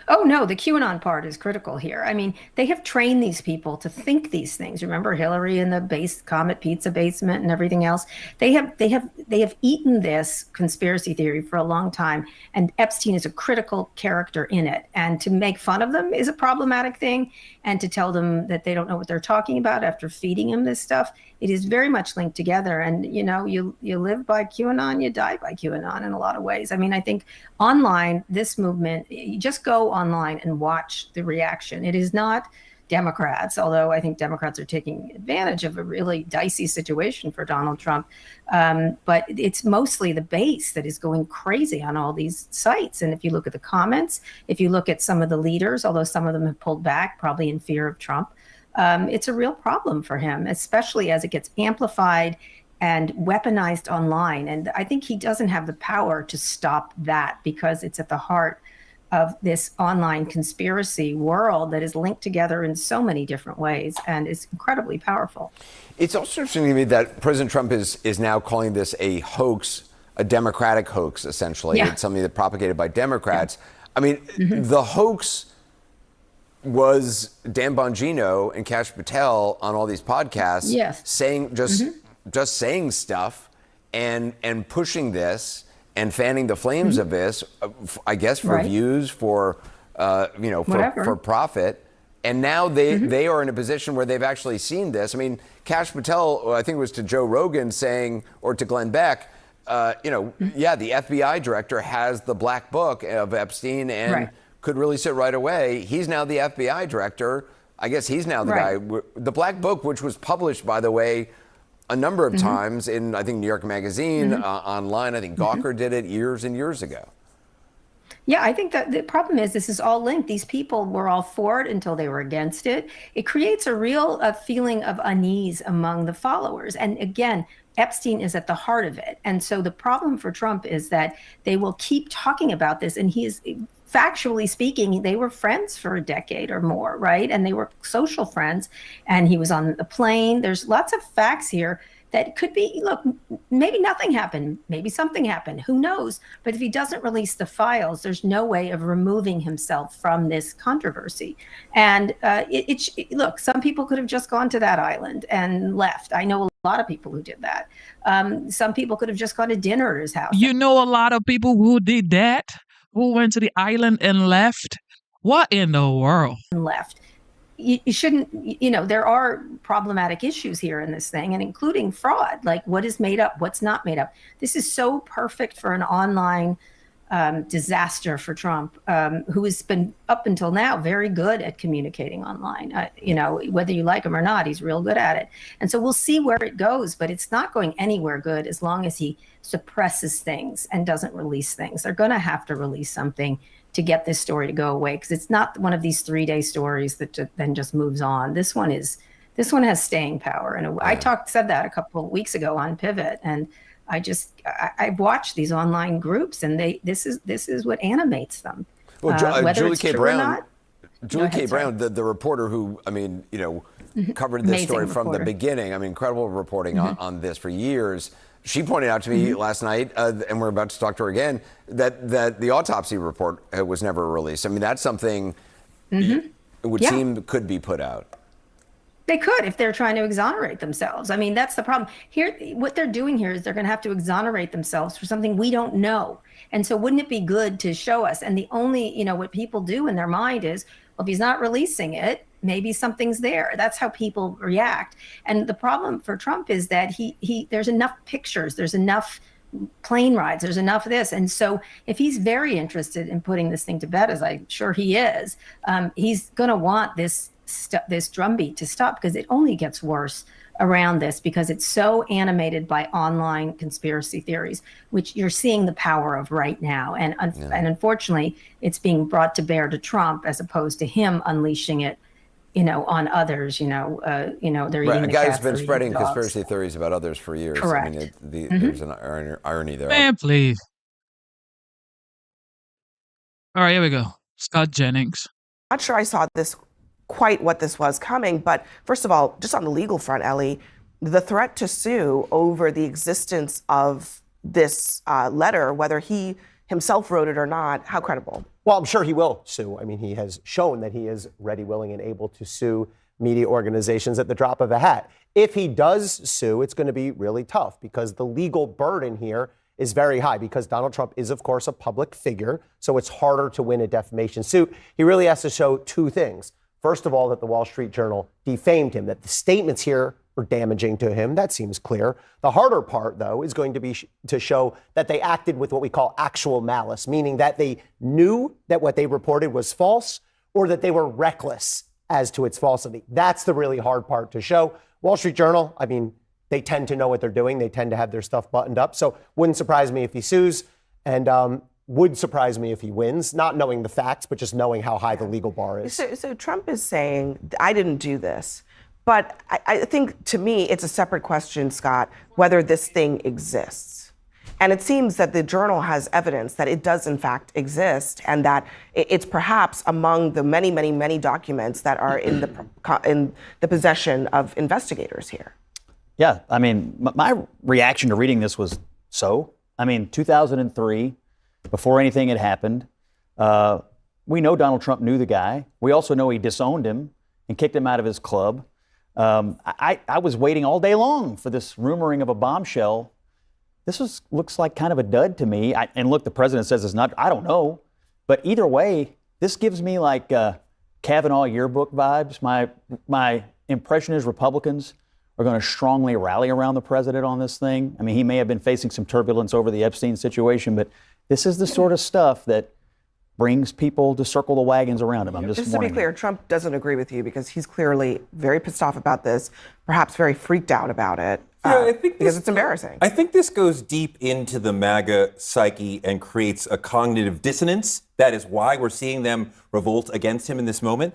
Oh, no, the QAnon part is critical here. I mean, they have trained these people to think these things. Remember Hillary in the Comet Pizza basement and everything else? They have eaten this conspiracy theory for a long time, and Epstein is a critical character in it. And to make fun of them is a problematic thing, and to tell them that they don't know what they're talking about after feeding them this stuff, it is very much linked together. And, you live by QAnon, you die by QAnon in a lot of ways. I mean, I think online, this movement, you just go online and watch the reaction. It is not Democrats, although I think Democrats are taking advantage of a really dicey situation for Donald Trump. But it's mostly the base that is going crazy on all these sites. And if you look at the comments, if you look at some of the leaders, although some of them have pulled back, probably in fear of Trump, it's a real problem for him, especially as it gets amplified and weaponized online. And I think he doesn't have the power to stop that because it's at the heart of this online conspiracy world that is linked together in so many different ways and is incredibly powerful. It's also interesting to me that President Trump is now calling this a hoax, a Democratic hoax, essentially. Yeah. It's something that's propagated by Democrats. Yeah. I mean, the hoax was Dan Bongino and Kash Patel on all these podcasts saying just saying stuff and pushing this and fanning the flames of this, I guess, for views, for for profit. And now they are in a position where they've actually seen this. I mean, Kash Patel, I think it was to Joe Rogan saying, or to Glenn Beck, the FBI director has the black book of Epstein and could release it right away. He's now the FBI director. I guess he's now the guy. The black book, which was published, by the way, a number of times in, I think, New York Magazine, online. I think Gawker did it years and years ago. Yeah, I think that the problem is this is all linked. These people were all for it until they were against it. It creates a real feeling of unease among the followers. And again, Epstein is at the heart of it. And so the problem for Trump is that they will keep talking about this. And he is, factually speaking, they were friends for a decade or more, right? And they were social friends. And he was on the plane. There's lots of facts here that could be, look, maybe nothing happened, maybe something happened, who knows? But if he doesn't release the files, there's no way of removing himself from this controversy. And look, some people could have just gone to that island and left. I know a lot of people who did that. Some people could have just gone to dinner at his house. You know a lot of people who did that, who went to the island and left? What in the world? And left. You shouldn't, there are problematic issues here in this thing, and including fraud, like what is made up, what's not made up. This is so perfect for an online disaster for Trump, who has been up until now very good at communicating online. Whether you like him or not, he's real good at it. And so we'll see where it goes, but it's not going anywhere good as long as he suppresses things and doesn't release things. They're going to have to release something to get this story to go away, because it's not one of these 3-day stories that then just moves on. This one has staying power. And I said that a couple of weeks ago on Pivot, and I've watched these online groups, and this is what animates them. Well, whether Julie it's K. true Brown, or not. Julie K. Brown, the reporter who, covered this Amazing story from the reporter. beginning. Incredible reporting on this for years. She pointed out to me last night, and we're about to talk to her again, that the autopsy report was never released. That's something it would seem could be put out. They could, if they're trying to exonerate themselves. That's the problem. Here, what they're doing here is they're going to have to exonerate themselves for something we don't know. And so wouldn't it be good to show us? And the only, what people do in their mind is, well, if he's not releasing it, maybe something's there. That's how people react. And the problem for Trump is that there's enough pictures, there's enough plane rides, there's enough of this. And so if he's very interested in putting this thing to bed, as I'm sure he is, he's going to want this drumbeat to stop, because it only gets worse around this, because it's so animated by online conspiracy theories, which you're seeing the power of right now. And unfortunately, it's being brought to bear to Trump as opposed to him unleashing it, on others. They're eating A guy who's been spreading dogs. conspiracy theories about others for years. Correct. There's an irony there. Man, please. All right, here we go. Scott Jennings. Not sure I saw this quite what this was coming, but first of all, just on the legal front, Ellie, the threat to sue over the existence of this letter, whether he himself wrote it or not, how credible? Well, I'm sure he will sue. He has shown that he is ready, willing, and able to sue media organizations at the drop of a hat. If he does sue, it's going to be really tough, because the legal burden here is very high, because Donald Trump is, of course, a public figure, so it's harder to win a defamation suit. He really has to show two things. First of all, that the Wall Street Journal defamed him, that the statements here were damaging to him. That seems clear. The harder part, though, is going to be to show that they acted with what we call actual malice, meaning that they knew that what they reported was false, or that they were reckless as to its falsity. That's the really hard part to show. Wall Street Journal, they tend to know what they're doing. They tend to have their stuff buttoned up. So wouldn't surprise me if he sues, and would surprise me if he wins, not knowing the facts, but just knowing how high the legal bar is. So Trump is saying, I didn't do this. But I think, to me, it's a separate question, Scott, whether this thing exists. And it seems that the Journal has evidence that it does, in fact, exist, and that it's perhaps among the many, many, many documents that are in the possession of investigators here. Yeah, my reaction to reading this was 2003, before anything had happened, we know Donald Trump knew the guy. We also know he disowned him and kicked him out of his club. I was waiting all day long for this rumoring of a bombshell. This looks like kind of a dud to me. And look, the president says it's not. I don't know. But either way, this gives me like Kavanaugh yearbook vibes. My impression is Republicans are going to strongly rally around the president on this thing. He may have been facing some turbulence over the Epstein situation, but this is the sort of stuff that brings people to circle the wagons around him. Just to be clear, Trump doesn't agree with you, because he's clearly very pissed off about this, perhaps very freaked out about it, because it's embarrassing. I think this goes deep into the MAGA psyche and creates a cognitive dissonance. That is why we're seeing them revolt against him in this moment.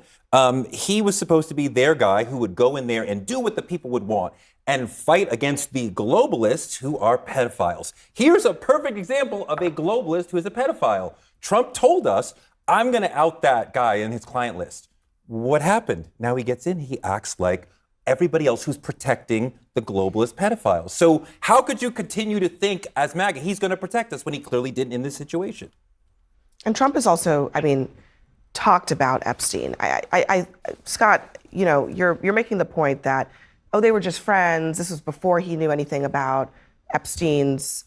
He was supposed to be their guy who would go in there and do what the people would want and fight against the globalists who are pedophiles. Here's a perfect example of a globalist who is a pedophile. Trump told us, I'm going to out that guy in his client list. What happened? Now he gets in, he acts like everybody else who's protecting the globalist pedophiles. So how could you continue to think as MAGA he's going to protect us when he clearly didn't in this situation? And Trump has also, talked about Epstein. Scott, you're making the point that, they were just friends. This was before he knew anything about Epstein's,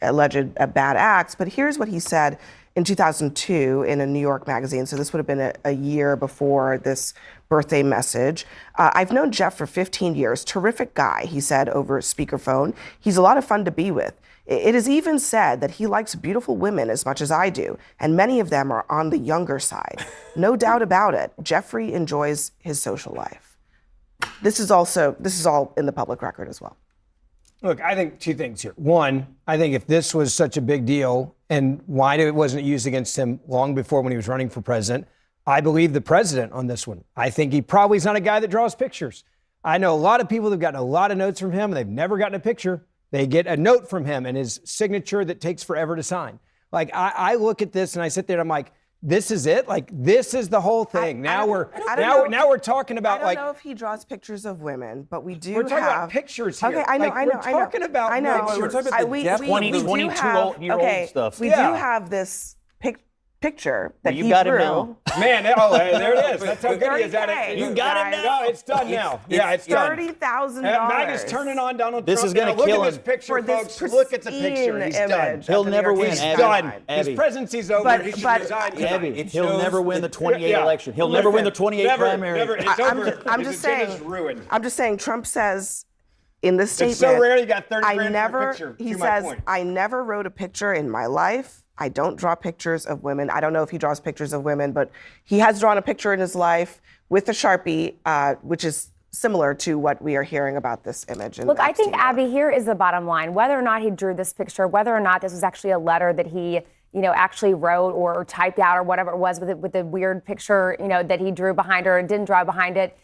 alleged bad acts. But here's what he said in 2002 in a New York magazine. So this would have been a year before this birthday message. I've known Jeff for 15 years. Terrific guy, he said over speakerphone. He's a lot of fun to be with. It is even said that he likes beautiful women as much as I do, and many of them are on the younger side. No doubt about it, Jeffrey enjoys his social life. This is all in the public record as well. Look, I think two things here. One, I think if this was such a big deal and why it wasn't used against him long before when he was running for president, I believe the president on this one. I think he probably is not a guy that draws pictures. I know a lot of people that have gotten a lot of notes from him and they've never gotten a picture. They get a note from him and his signature that takes forever to sign. Like, I look at this and I sit there and I'm like, this is it? Like, this is the whole thing. Now we're talking about, I don't know if he draws pictures of women, but we do we're talking about pictures here. Okay, I know. We're talking about pictures. We're talking about the death 22-year-old stuff. We do have this picture that he got drew. Him now. Man, there it is. That's how good he is at it. You got him now. No, it's done now. It's done. $30,000. MAGA's turning on Donald Trump. This is going to kill him. Look at this picture, folks. Look at the picture. He's done. He'll never win. He's done. His presidency's over. He should resign. He'll never win the 28 election. He'll never win the 28 primary. It's over. I'm just saying. Trump says in this statement, it's so rare you got 30 grand for a picture. He says, I never wrote a picture in my life. I don't draw pictures of women. I don't know if he draws pictures of women, but he has drawn a picture in his life with a Sharpie, which is similar to what we are hearing about this image. Look, I think, Abby, here is the bottom line. Whether or not he drew this picture, whether or not this was actually a letter that he, actually wrote or typed out or whatever it was with the weird picture, that he drew behind her and didn't draw behind it.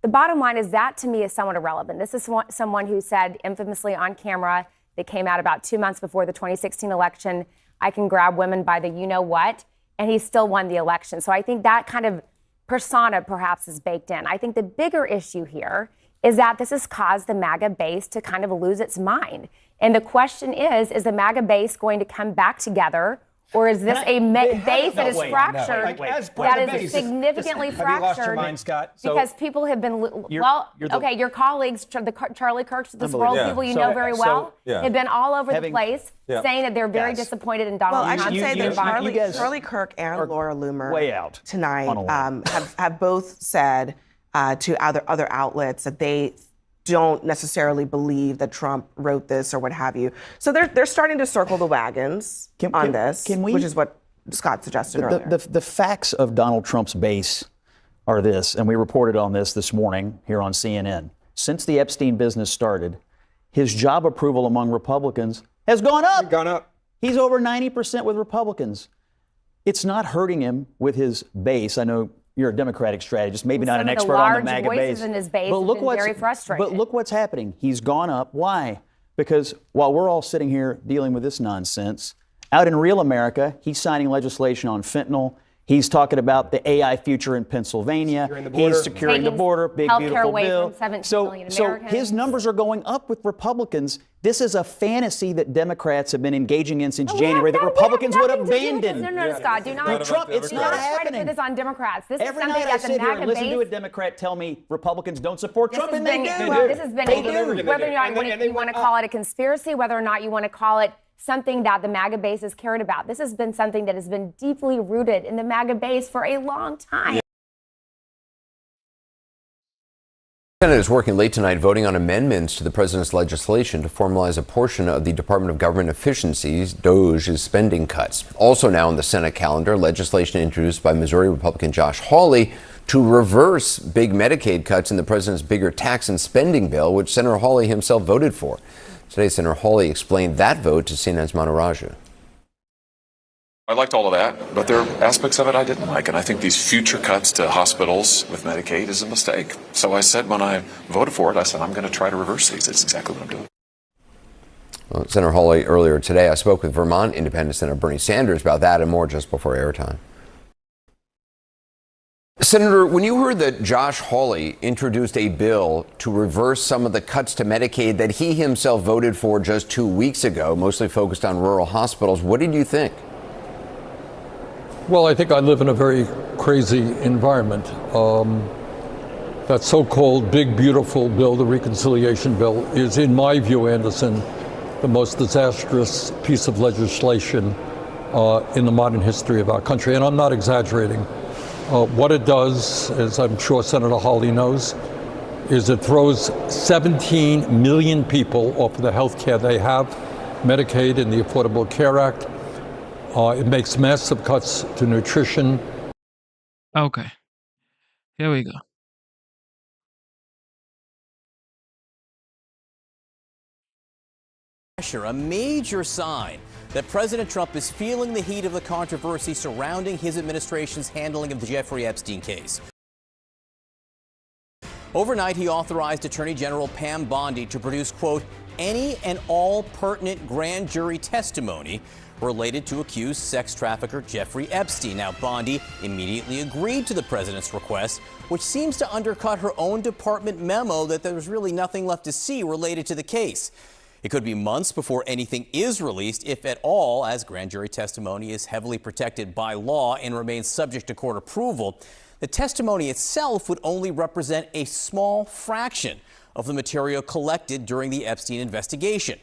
The bottom line is that, to me, is somewhat irrelevant. This is someone who said infamously on camera that came out about 2 months before the 2016 election, I can grab women by the you-know-what, and he still won the election. So I think that kind of persona perhaps is baked in. I think the bigger issue here is that this has caused the MAGA base to kind of lose its mind. And the question is the MAGA base going to come back together, or is this a base that is fractured, that is significantly fractured? Have you lost your mind, Scott? Because people have been, your colleagues, the Charlie Kirks of this world, people you know very well, have been all over the place saying that they're very disappointed in Donald Trump. Well, I should say that Charlie Kirk and Laura Loomer tonight have both said to other outlets that they don't necessarily believe that Trump wrote this or what have you. So they're starting to circle the wagons on this, which is what Scott suggested earlier. The facts of Donald Trump's base are this, and we reported on this morning here on CNN. Since the Epstein business started, his job approval among Republicans has gone up. He's over 90% with Republicans. It's not hurting him with his base. I know you're a Democratic strategist, maybe not an expert on the MAGA base. In his base, but look what's very frustrated. But look what's happening. He's gone up. Why? Because while we're all sitting here dealing with this nonsense, out in real America, he's signing legislation on fentanyl. He's talking about the AI future in Pennsylvania. He's securing the border. Big, beautiful bill. So his numbers are going up with Republicans. This is a fantasy that Democrats have been engaging in since January that Republicans would abandon. No, Scott, do not. Trump, it's not happening. Try to put this on Democrats. This Every is night something I that sit the here and MAGA listen to a base. Democrat tell me Republicans don't support Trump, and they do. This has been whether or not you want to call it a conspiracy, whether or not you want to call it something that the MAGA base has cared about. This has been something that has been deeply rooted in the MAGA base for a long time. The Senate is working late tonight voting on amendments to the president's legislation to formalize a portion of the Department of Government Efficiency's DOGE's spending cuts. Also now on the Senate calendar, legislation introduced by Missouri Republican Josh Hawley to reverse big Medicaid cuts in the president's bigger tax and spending bill, which Senator Hawley himself voted for. Today, Senator Hawley explained that vote to CNN's Manu Raju. I liked all of that, but there are aspects of it I didn't like, and I think these future cuts to hospitals with Medicaid is a mistake. So I said when I voted for it, I said I'm going to try to reverse these. That's exactly what I'm doing. Well, Senator Hawley, earlier today, I spoke with Vermont Independent Senator Bernie Sanders about that and more just before airtime. Senator, when you heard that Josh Hawley introduced a bill to reverse some of the cuts to Medicaid that he himself voted for just 2 weeks ago, mostly focused on rural hospitals, what did you think? Well, I think I live in a very crazy environment. That so-called big, beautiful bill, the reconciliation bill, is, in my view, Anderson, the most disastrous piece of legislation in the modern history of our country. And I'm not exaggerating. What it does, as I'm sure Senator Hawley knows, is it throws 17 million people off of the health care they have, Medicaid and the Affordable Care Act. It makes massive cuts to nutrition. Okay, here we go. A major sign that President Trump is feeling the heat of the controversy surrounding his administration's handling of the Jeffrey Epstein case. Overnight, he authorized Attorney General Pam Bondi to produce, quote, any and all pertinent grand jury testimony related to accused sex trafficker Jeffrey Epstein. Now, Bondi immediately agreed to the president's request, which seems to undercut her own department memo that there was really nothing left to see related to the case. It could be months before anything is released, if at all, as grand jury testimony is heavily protected by law and remains subject to court approval. The testimony itself would only represent a small fraction of the material collected during the Epstein investigation.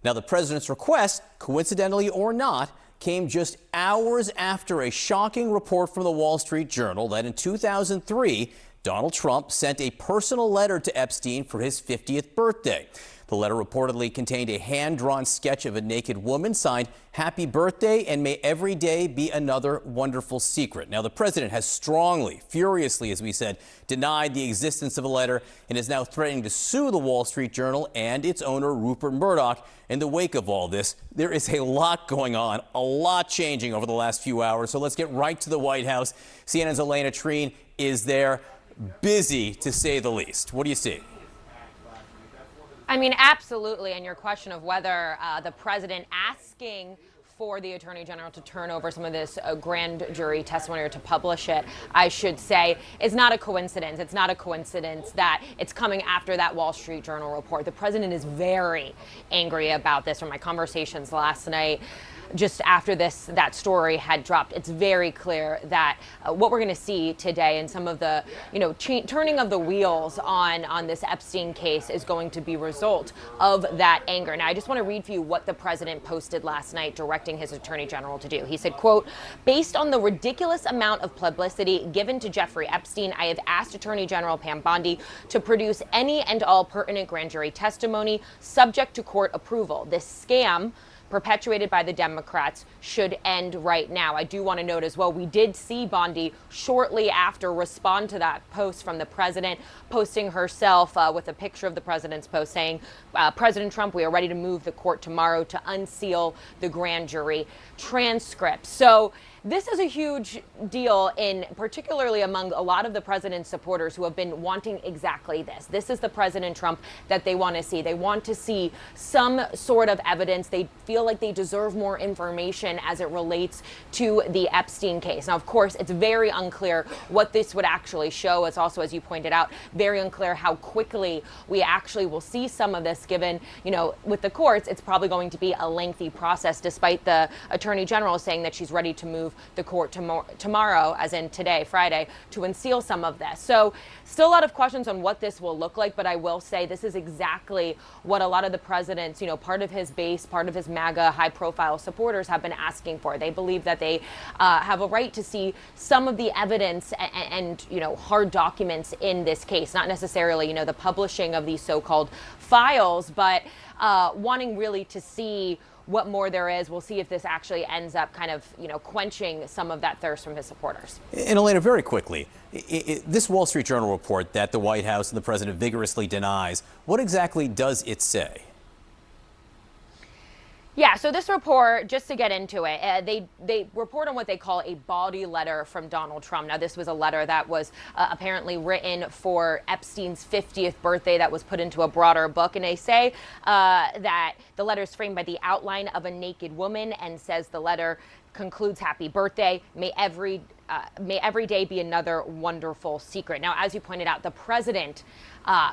Now, the president's request, coincidentally or not, came just hours after a shocking report from the Wall Street Journal that in 2003, Donald Trump sent a personal letter to Epstein for his 50th birthday. The letter reportedly contained a hand-drawn sketch of a naked woman signed, "Happy birthday, and may every day be another wonderful secret." Now, the president has strongly, furiously, as we said, denied the existence of a letter and is now threatening to sue the Wall Street Journal and its owner, Rupert Murdoch. In the wake of all this, there is a lot going on, a lot changing over the last few hours. So let's get right to the White House. CNN's Elena Treen is there, busy to say the least. What do you see? I mean, absolutely. And your question of whether the president asking for the attorney general to turn over some of this grand jury testimony or to publish it, I should say, is not a coincidence. It's not a coincidence that it's coming after that Wall Street Journal report. The president is very angry about this. From my conversations last night, just after that story had dropped, it's very clear that what we're going to see today and some of the, turning of the wheels on this Epstein case is going to be a result of that anger. Now, I just want to read for you what the president posted last night directing his attorney general to do. He said, quote, based on the ridiculous amount of publicity given to Jeffrey Epstein, I have asked Attorney General Pam Bondi to produce any and all pertinent grand jury testimony subject to court approval. This scam perpetuated by the Democrats should end right now. I do want to note as well, we did see Bondi shortly after respond to that post from the president, posting herself with a picture of the president's post saying, President Trump, we are ready to move the court tomorrow to unseal the grand jury transcript. So this is a huge deal, particularly among a lot of the president's supporters who have been wanting exactly this. This is the President Trump that they want to see. They want to see some sort of evidence. They feel like they deserve more information as it relates to the Epstein case. Now, of course, it's very unclear what this would actually show. It's also, as you pointed out, very unclear how quickly we actually will see some of this, given, with the courts, it's probably going to be a lengthy process, despite the Attorney General saying that she's ready to move the court tomorrow, as in today, Friday, to unseal some of this. So still a lot of questions on what this will look like, but I will say this is exactly what a lot of the president's, part of his base, part of his MAGA high-profile supporters have been asking for. They believe that they have a right to see some of the evidence and hard documents in this case, not necessarily, the publishing of these so-called files, but wanting really to see what more there is. We'll see if this actually ends up kind of, quenching some of that thirst from his supporters. And Elena, very quickly, this Wall Street Journal report that the White House and the president vigorously denies, what exactly does it say? Yeah, so this report, just to get into it, they report on what they call a body letter from Donald Trump. Now, this was a letter that was apparently written for Epstein's 50th birthday that was put into a broader book. And they say that the letter is framed by the outline of a naked woman and says the letter concludes, "Happy birthday. May every may every day be another wonderful secret. Now, as you pointed out, the president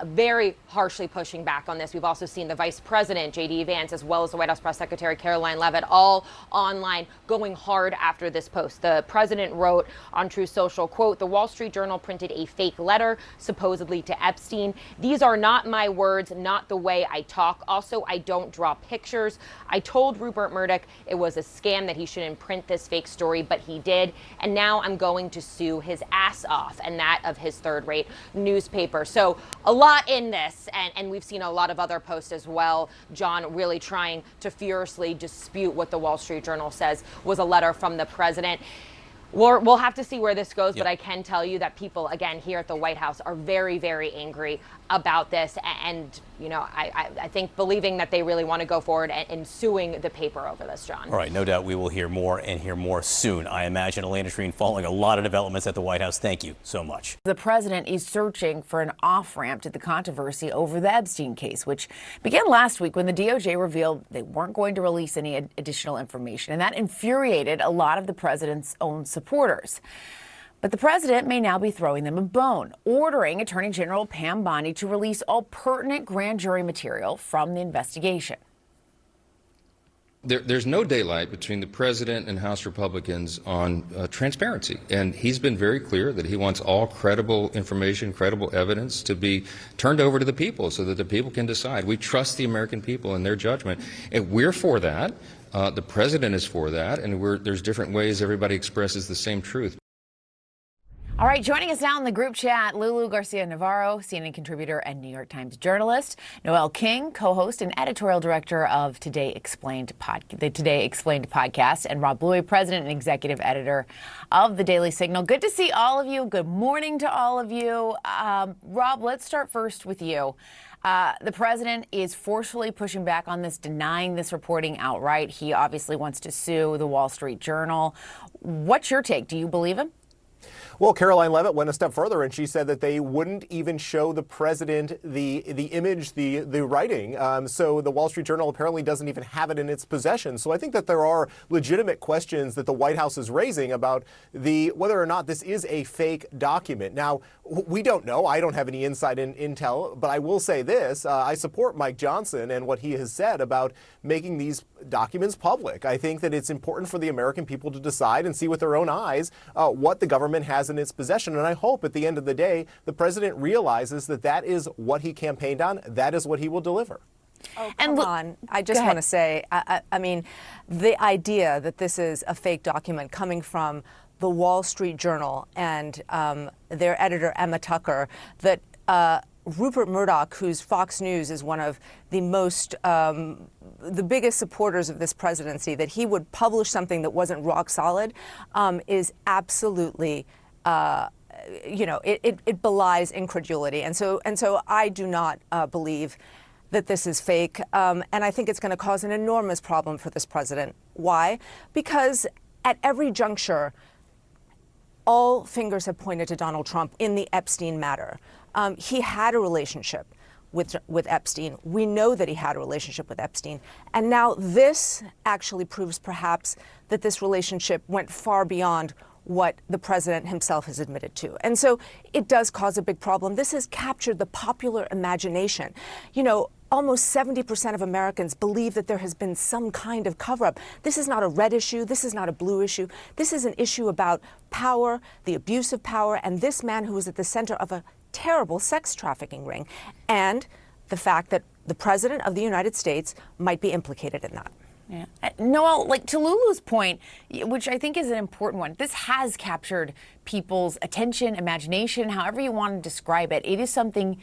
very harshly pushing back on this. We've also seen the vice president, J.D. Vance, as well as the White House press secretary, Caroline Leavitt, all online going hard after this post. The president wrote on Truth Social, quote, "The Wall Street Journal printed a fake letter, supposedly to Epstein. These are not my words, not the way I talk. Also, I don't draw pictures. I told Rupert Murdoch it was a scam, that he shouldn't print this fake story, but he did. And now I'm going to sue his ass off, and that of his third-rate newspaper." So a lot in this, and we've seen a lot of other posts as well. John really trying to furiously dispute what the Wall Street Journal says was a letter from the president. We'll have to see where this goes, but I can tell you that people, again, here at the White House are very, very angry about this. And, you know, I think believing that they really want to go forward and suing the paper over this, John. All right, no doubt we will hear more and hear more soon. I imagine Elena Treen following a lot of developments at the White House. Thank you so much. The president is searching for an off-ramp to the controversy over the Epstein case, which began last week when the DOJ revealed they weren't going to release any additional information. And that infuriated a lot of the president's own supporters. But the president may now be throwing them a bone, ordering Attorney General Pam Bondi to release all pertinent grand jury material from the investigation. There's no daylight between the president and House Republicans on transparency. And he's been very clear that he wants all credible information, credible evidence to be turned over to the people so that the people can decide. We trust the American people in their judgment. And we're for that. The president is for that. And there's different ways everybody expresses the same truth. All right, joining us now in the group chat, Lulu Garcia-Navarro, CNN contributor and New York Times journalist, Noel King, co-host and editorial director of the Today Explained podcast, and Rob Bluey, president and executive editor of The Daily Signal. Good to see all of you. Good morning to all of you. Rob, let's start first with you. The president is forcefully pushing back on this, denying this reporting outright. He obviously wants to sue the Wall Street Journal. What's your take? Do you believe him? Well, Caroline Leavitt went a step further, and she said that they wouldn't even show the president the image, the writing. So the Wall Street Journal apparently doesn't even have it in its possession. So I think that there are legitimate questions that the White House is raising about whether or not this is a fake document. Now, we don't know. I don't have any inside intel, but I will say this. I support Mike Johnson and what he has said about making these documents public. I think that it's important for the American people to decide and see with their own eyes what the government has in its possession. And I hope at the end of the day, the president realizes that that is what he campaigned on. That is what he will deliver. Oh, come on. I just want to say, I mean, the idea that this is a fake document coming from the Wall Street Journal and their editor, Emma Tucker, that Rupert Murdoch, whose Fox News is one of the most, the biggest supporters of this presidency, that he would publish something that wasn't rock solid is absolutely, you know, it belies incredulity. And so I do not believe that this is fake. And I think it's going to cause an enormous problem for this president. Why? Because at every juncture, all fingers have pointed to Donald Trump in the Epstein matter. He had a relationship with Epstein. We know that he had a relationship with Epstein. And now this actually proves perhaps that this relationship went far beyond what the president himself has admitted to. And so it does cause a big problem. This has captured the popular imagination. You know, almost 70% of Americans believe that there has been some kind of cover-up. This is not a red issue. This is not a blue issue. This is an issue about power, the abuse of power, and this man who was at the center of a terrible sex trafficking ring, and the fact that the president of the United States might be implicated in that. Yeah. Noel, like to Lulu's point, which I think is an important one, this has captured people's attention, imagination, however you want to describe it. It is something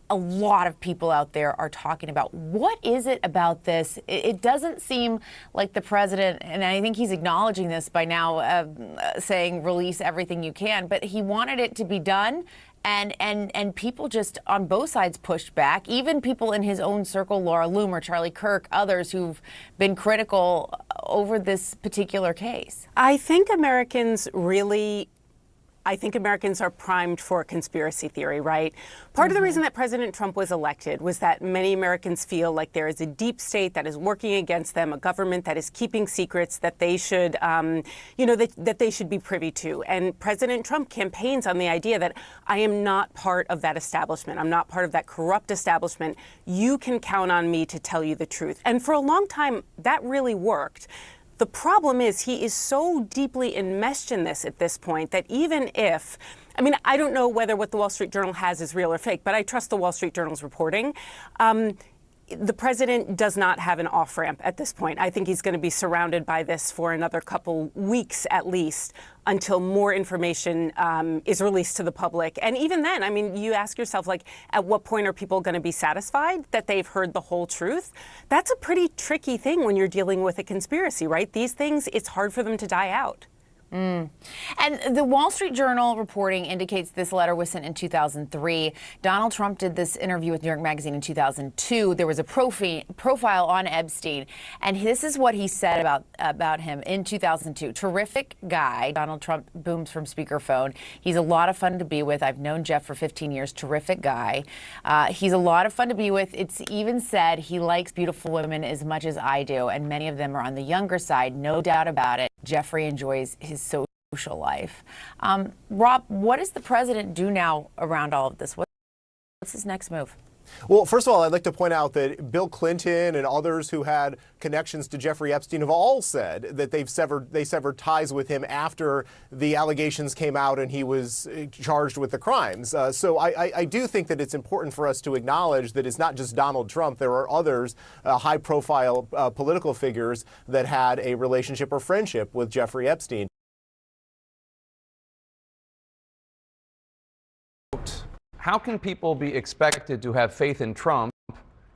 a lot of people out there are talking about. What is it about this? It doesn't seem like the president, and I think he's acknowledging this by now, saying release everything you can, but he wanted it to be done. And people just on both sides pushed back, even people in his own circle, Laura Loomer, Charlie Kirk, others who've been critical over this particular case. I think Americans really I think Americans are primed for a conspiracy theory, right? Part of the reason that President Trump was elected was that many Americans feel like there is a deep state that is working against them, a government that is keeping secrets that they should, that they should be privy to. And President Trump campaigns on the idea that I am not part of that establishment. I'm not part of that corrupt establishment. You can count on me to tell you the truth. And for a long time, that really worked. The problem is he is so deeply enmeshed in this at this point that even if, I don't know whether what the Wall Street Journal has is real or fake, but I trust the Wall Street Journal's reporting. The president does not have an off-ramp at this point. I think he's going to be surrounded by this for another couple weeks at least until more information is released to the public. And even then, you ask yourself, at what point are people going to be satisfied that they've heard the whole truth? That's a pretty tricky thing when you're dealing with a conspiracy, right? These things, it's hard for them to die out. And the Wall Street Journal reporting indicates this letter was sent in 2003. Donald Trump did this interview with New York Magazine in 2002. There was a profile on Epstein, and this is what he said about him in 2002. Terrific guy. Donald Trump booms from speakerphone. He's a lot of fun to be with. I've known Jeff for 15 years. Terrific guy. He's a lot of fun to be with. It's even said he likes beautiful women as much as I do, and many of them are on the younger side, no doubt about it. Jeffrey enjoys his social life. Rob, what does the president do now around all of this? What's his next move? Well, first of all, I'd like to point out that Bill Clinton and others who had connections to Jeffrey Epstein have all said that they severed ties with him after the allegations came out and he was charged with the crimes. So I do think that it's important for us to acknowledge that it's not just Donald Trump. There are others, high-profile political figures that had a relationship or friendship with Jeffrey Epstein. How can people be expected to have faith in Trump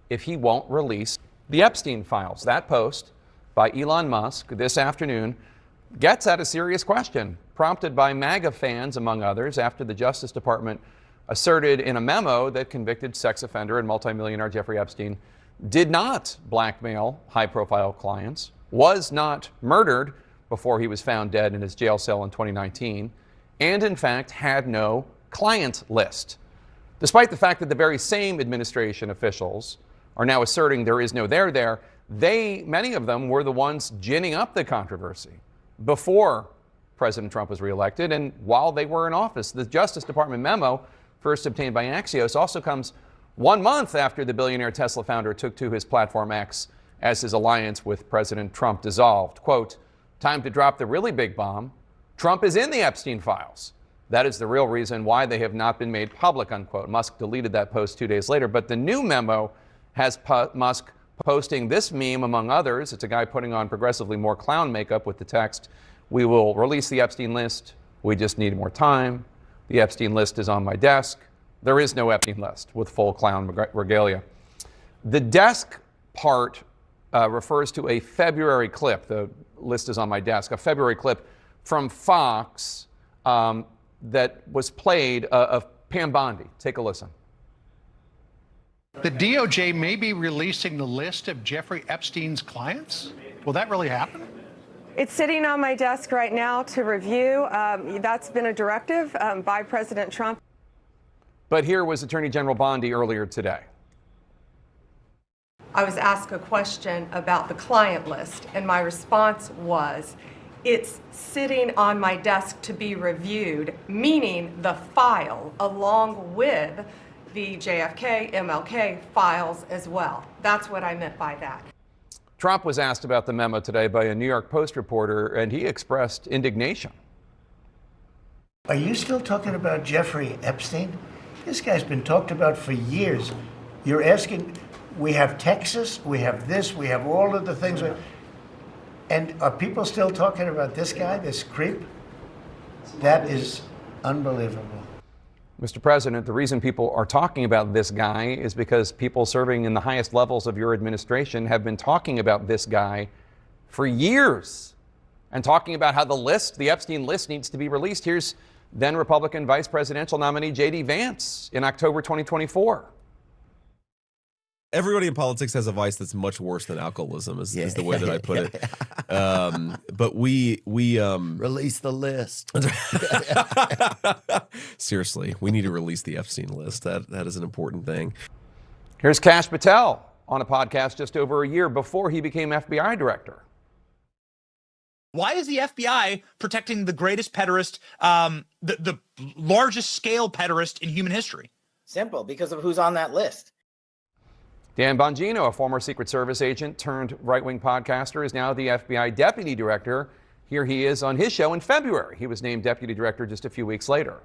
if he won't release the Epstein files? That post by Elon Musk this afternoon gets at a serious question, prompted by MAGA fans, among others, after the Justice Department asserted in a memo that convicted sex offender and multimillionaire Jeffrey Epstein did not blackmail high-profile clients, was not murdered before he was found dead in his jail cell in 2019, and in fact had no client list. Despite the fact that the very same administration officials are now asserting there is no there there, many of them were the ones ginning up the controversy before President Trump was reelected and while they were in office. The Justice Department memo, first obtained by Axios, also comes 1 month after the billionaire Tesla founder took to his platform X as his alliance with President Trump dissolved. Quote, "Time to drop the really big bomb. Trump is in the Epstein files. That is the real reason why they have not been made public," unquote. Musk deleted that post 2 days later, but the new memo has Musk posting this meme, among others. It's a guy putting on progressively more clown makeup with the text, "We will release the Epstein list. We just need more time. The Epstein list is on my desk. There is no Epstein list," with full clown regalia. The desk part refers to a February clip. The list is on my desk. A February clip from Fox that was played of Pam Bondi. Take a listen. The DOJ may be releasing the list of Jeffrey Epstein's clients? Will that really happen? It's sitting on my desk right now to review. That's been a directive by President Trump. But here was Attorney General Bondi earlier today. I was asked a question about the client list, and my response was, it's sitting on my desk to be reviewed, meaning the file along with the JFK, MLK files as well. That's what I meant by that. Trump was asked about the memo today by a New York Post reporter, and he expressed indignation. Are you still talking about Jeffrey Epstein? This guy's been talked about for years. You're asking, we have Texas, we have this, we have all of the things. And are people still talking about this guy, this creep? That is unbelievable. Mr. President, the reason people are talking about this guy is because people serving in the highest levels of your administration have been talking about this guy for years and talking about how the Epstein list needs to be released. Here's then Republican vice presidential nominee J.D. Vance in October 2024. Everybody in politics has a vice that's much worse than alcoholism, is the way that I put it. But we release the list. Seriously, we need to release the Epstein list. That is an important thing. Here's Kash Patel on a podcast just over a year before he became FBI director. Why is the FBI protecting the greatest pederast, the largest scale pederast in human history? Simple, because of who's on that list. Dan Bongino, a former Secret Service agent turned right-wing podcaster, is now the FBI deputy director. Here he is on his show in February. He was named deputy director just a few weeks later.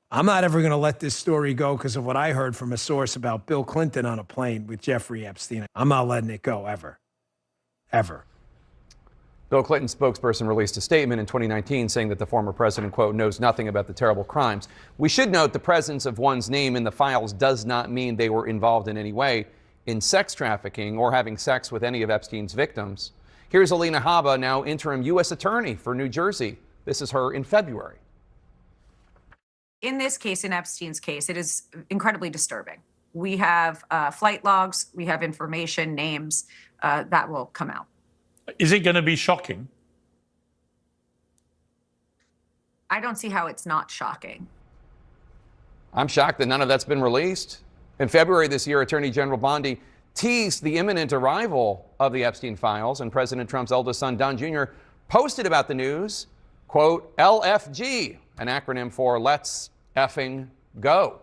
I'm not ever going to let this story go because of what I heard from a source about Bill Clinton on a plane with Jeffrey Epstein. I'm not letting it go ever. Ever. Bill Clinton's spokesperson released a statement in 2019 saying that the former president, quote, knows nothing about the terrible crimes. We should note the presence of one's name in the files does not mean they were involved in any way in sex trafficking or having sex with any of Epstein's victims. Here's Alina Habba, now interim U.S. attorney for New Jersey. This is her in February. In this case, in Epstein's case, it is incredibly disturbing. We have flight logs, we have information, names that will come out. Is it going to be shocking? I don't see how it's not shocking. I'm shocked that none of that's been released. In February this year, Attorney General Bondi teased the imminent arrival of the Epstein files, and President Trump's eldest son, Don Jr., posted about the news, quote, LFG, an acronym for Let's Effing Go.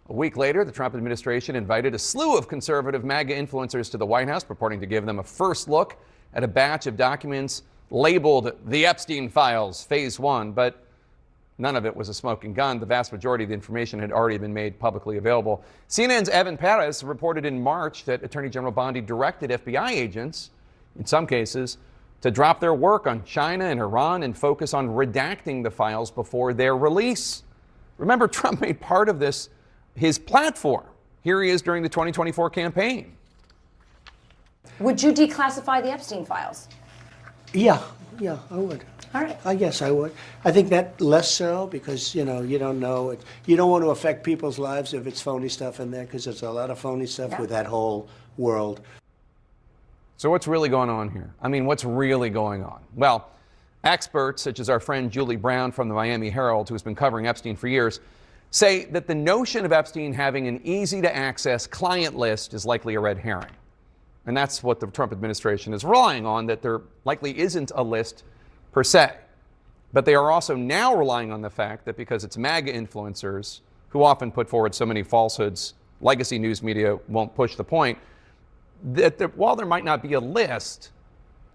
A week later, the Trump administration invited a slew of conservative MAGA influencers to the White House, purporting to give them a first look at a batch of documents labeled the Epstein files, phase 1, but none of it was a smoking gun. The vast majority of the information had already been made publicly available. CNN's Evan Perez reported in March that Attorney General Bondi directed FBI agents, in some cases, to drop their work on China and Iran and focus on redacting the files before their release. Remember, Trump made part of this his platform. Here he is during the 2024 campaign. Would you declassify the Epstein files? Yeah, I would. All right. I guess I would. I think that less so because, you don't know it. You don't want to affect people's lives if it's phony stuff in there because there's a lot of phony stuff with that whole world. So what's really going on here? I mean, what's really going on? Well, experts such as our friend Julie Brown from the Miami Herald, who's been covering Epstein for years, say that the notion of Epstein having an easy-to-access client list is likely a red herring. And that's what the Trump administration is relying on, that there likely isn't a list per se. But they are also now relying on the fact that because it's MAGA influencers who often put forward so many falsehoods, legacy news media won't push the point, that while there might not be a list,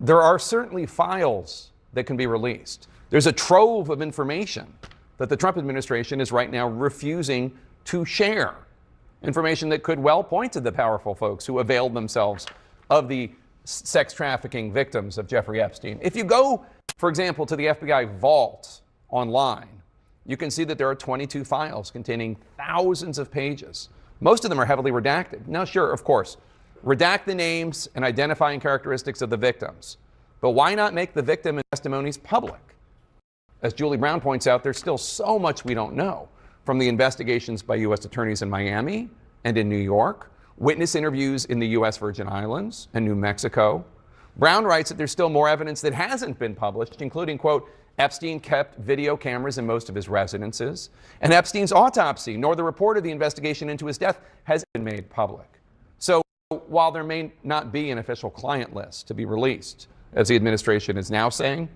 there are certainly files that can be released. There's a trove of information that the Trump administration is right now refusing to share. Information that could well point to the powerful folks who availed themselves of the sex trafficking victims of Jeffrey Epstein. If you go, for example, to the FBI vault online, you can see that there are 22 files containing thousands of pages. Most of them are heavily redacted. Now, sure, of course, redact the names and identifying characteristics of the victims. But why not make the victim and testimonies public? As Julie Brown points out, there's still so much we don't know from the investigations by U.S. attorneys in Miami and in New York, witness interviews in the U.S. Virgin Islands and New Mexico. Brown writes that there's still more evidence that hasn't been published, including, quote, Epstein kept video cameras in most of his residences, and Epstein's autopsy, nor the report of the investigation into his death, has been made public. So while there may not be an official client list to be released, as the administration is now saying,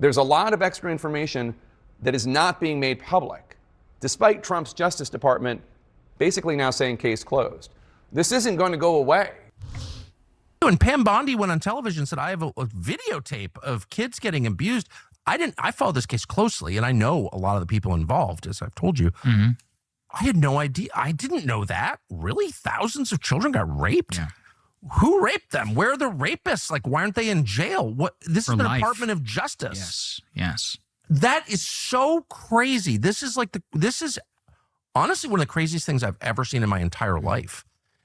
there's a lot of extra information that is not being made public, despite Trump's Justice Department basically now saying case closed. This isn't going to go away. When Pam Bondi went on television and said, I have a videotape of kids getting abused, I followed this case closely, and I know a lot of the people involved, as I've told you. Mm-hmm. I had no idea. I didn't know that. Really? Thousands of children got raped? Yeah. Who raped them? Where are the rapists? Like, why aren't they in jail? What? This is the Department of Justice. Yes. That is so crazy. This is honestly one of the craziest things I've ever seen in my entire life.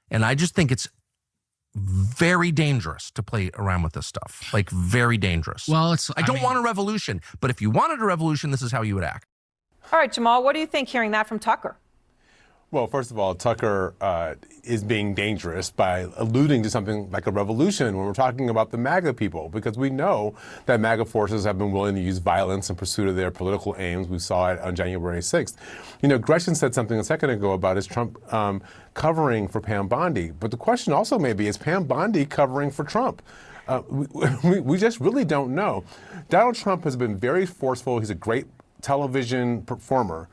And I just think it's very dangerous to play around with this stuff. Like, very dangerous. Well, I don't want a revolution, but if you wanted a revolution, this is how you would act. All right, Jamal, what do you think hearing that from Tucker? Well, first of all, Tucker is being dangerous by alluding to something like a revolution when we're talking about the MAGA people, because we know that MAGA forces have been willing to use violence in pursuit of their political aims. We saw it on January 6th. You know, Gretchen said something a second ago about is Trump covering for Pam Bondi. But the question also may be, is Pam Bondi covering for Trump? We just really don't know. Donald Trump has been very forceful. He's a great television performer.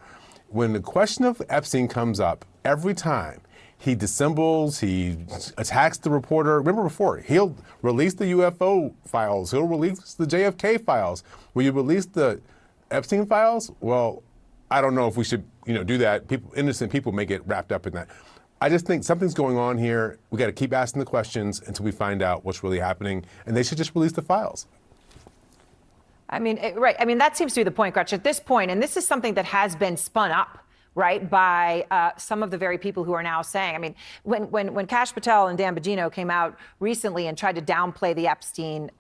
When the question of Epstein comes up, every time he dissembles, he attacks the reporter. Remember before, he'll release the UFO files, he'll release the JFK files. Will you release the Epstein files? Well, I don't know if we should, do that. Innocent people may get wrapped up in that. I just think something's going on here. We got to keep asking the questions until we find out what's really happening, and they should just release the files. I mean, right. I mean, that seems to be the point, Gretchen. At this point, and this is something that has been spun up, right, by some of the very people who are now saying, I mean, when Kash Patel and Dan Bongino came out recently and tried to downplay the Epstein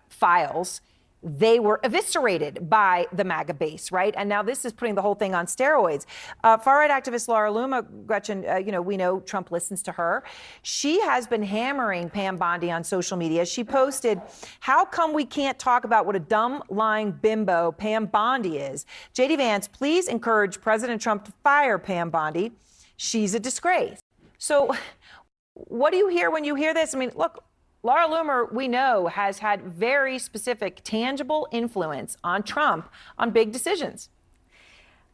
files, they were eviscerated by the MAGA base, right? And now this is putting the whole thing on steroids. Far-right activist Laura Loomer, Gretchen, we know Trump listens to her. She has been hammering Pam Bondi on social media. She posted, "How come we can't talk about what a dumb, lying bimbo Pam Bondi is? J.D. Vance, please encourage President Trump to fire Pam Bondi. She's a disgrace." So what do you hear when you hear this? I mean, look, Laura Loomer, we know, has had very specific, tangible influence on Trump on big decisions.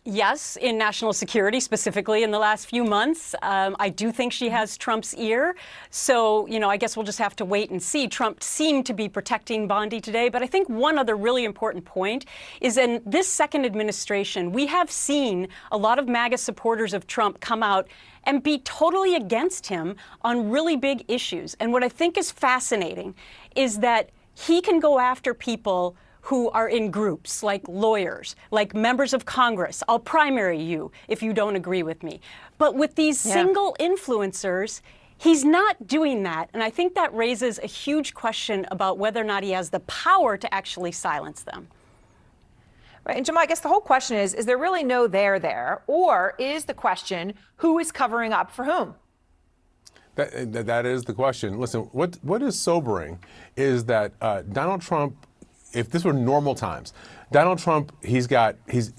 Yes, in national security, specifically in the last few months. I do think she has Trump's ear. So, I guess we'll just have to wait and see. Trump seemed to be protecting Bondi today. But I think one other really important point is in this second administration, we have seen a lot of MAGA supporters of Trump come out and be totally against him on really big issues. And what I think is fascinating is that he can go after people who are in groups, like lawyers, like members of Congress. I'll primary you if you don't agree with me. But with these single influencers, he's not doing that. And I think that raises a huge question about whether or not he has the power to actually silence them. Right. And Jamal, I guess the whole question is there really no there? Or is the question, who is covering up for whom? That is the question. Listen, what is sobering is that Donald Trump, if this were normal times, Donald Trump, he's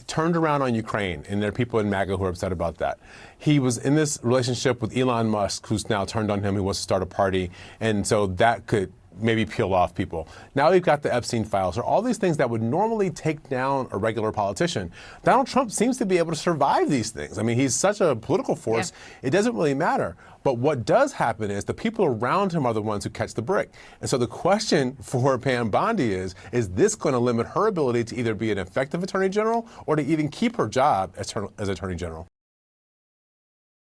turned around on Ukraine, and there are people in MAGA who are upset about that. He was in this relationship with Elon Musk, who's now turned on him, who wants to start a party, and so that could maybe peel off people. Now we've got the Epstein files, or all these things that would normally take down a regular politician. Donald Trump seems to be able to survive these things. I mean, he's such a political force, it doesn't really matter. But what does happen is the people around him are the ones who catch the brick. And so the question for Pam Bondi is this going to limit her ability to either be an effective attorney general or to even keep her job as attorney general?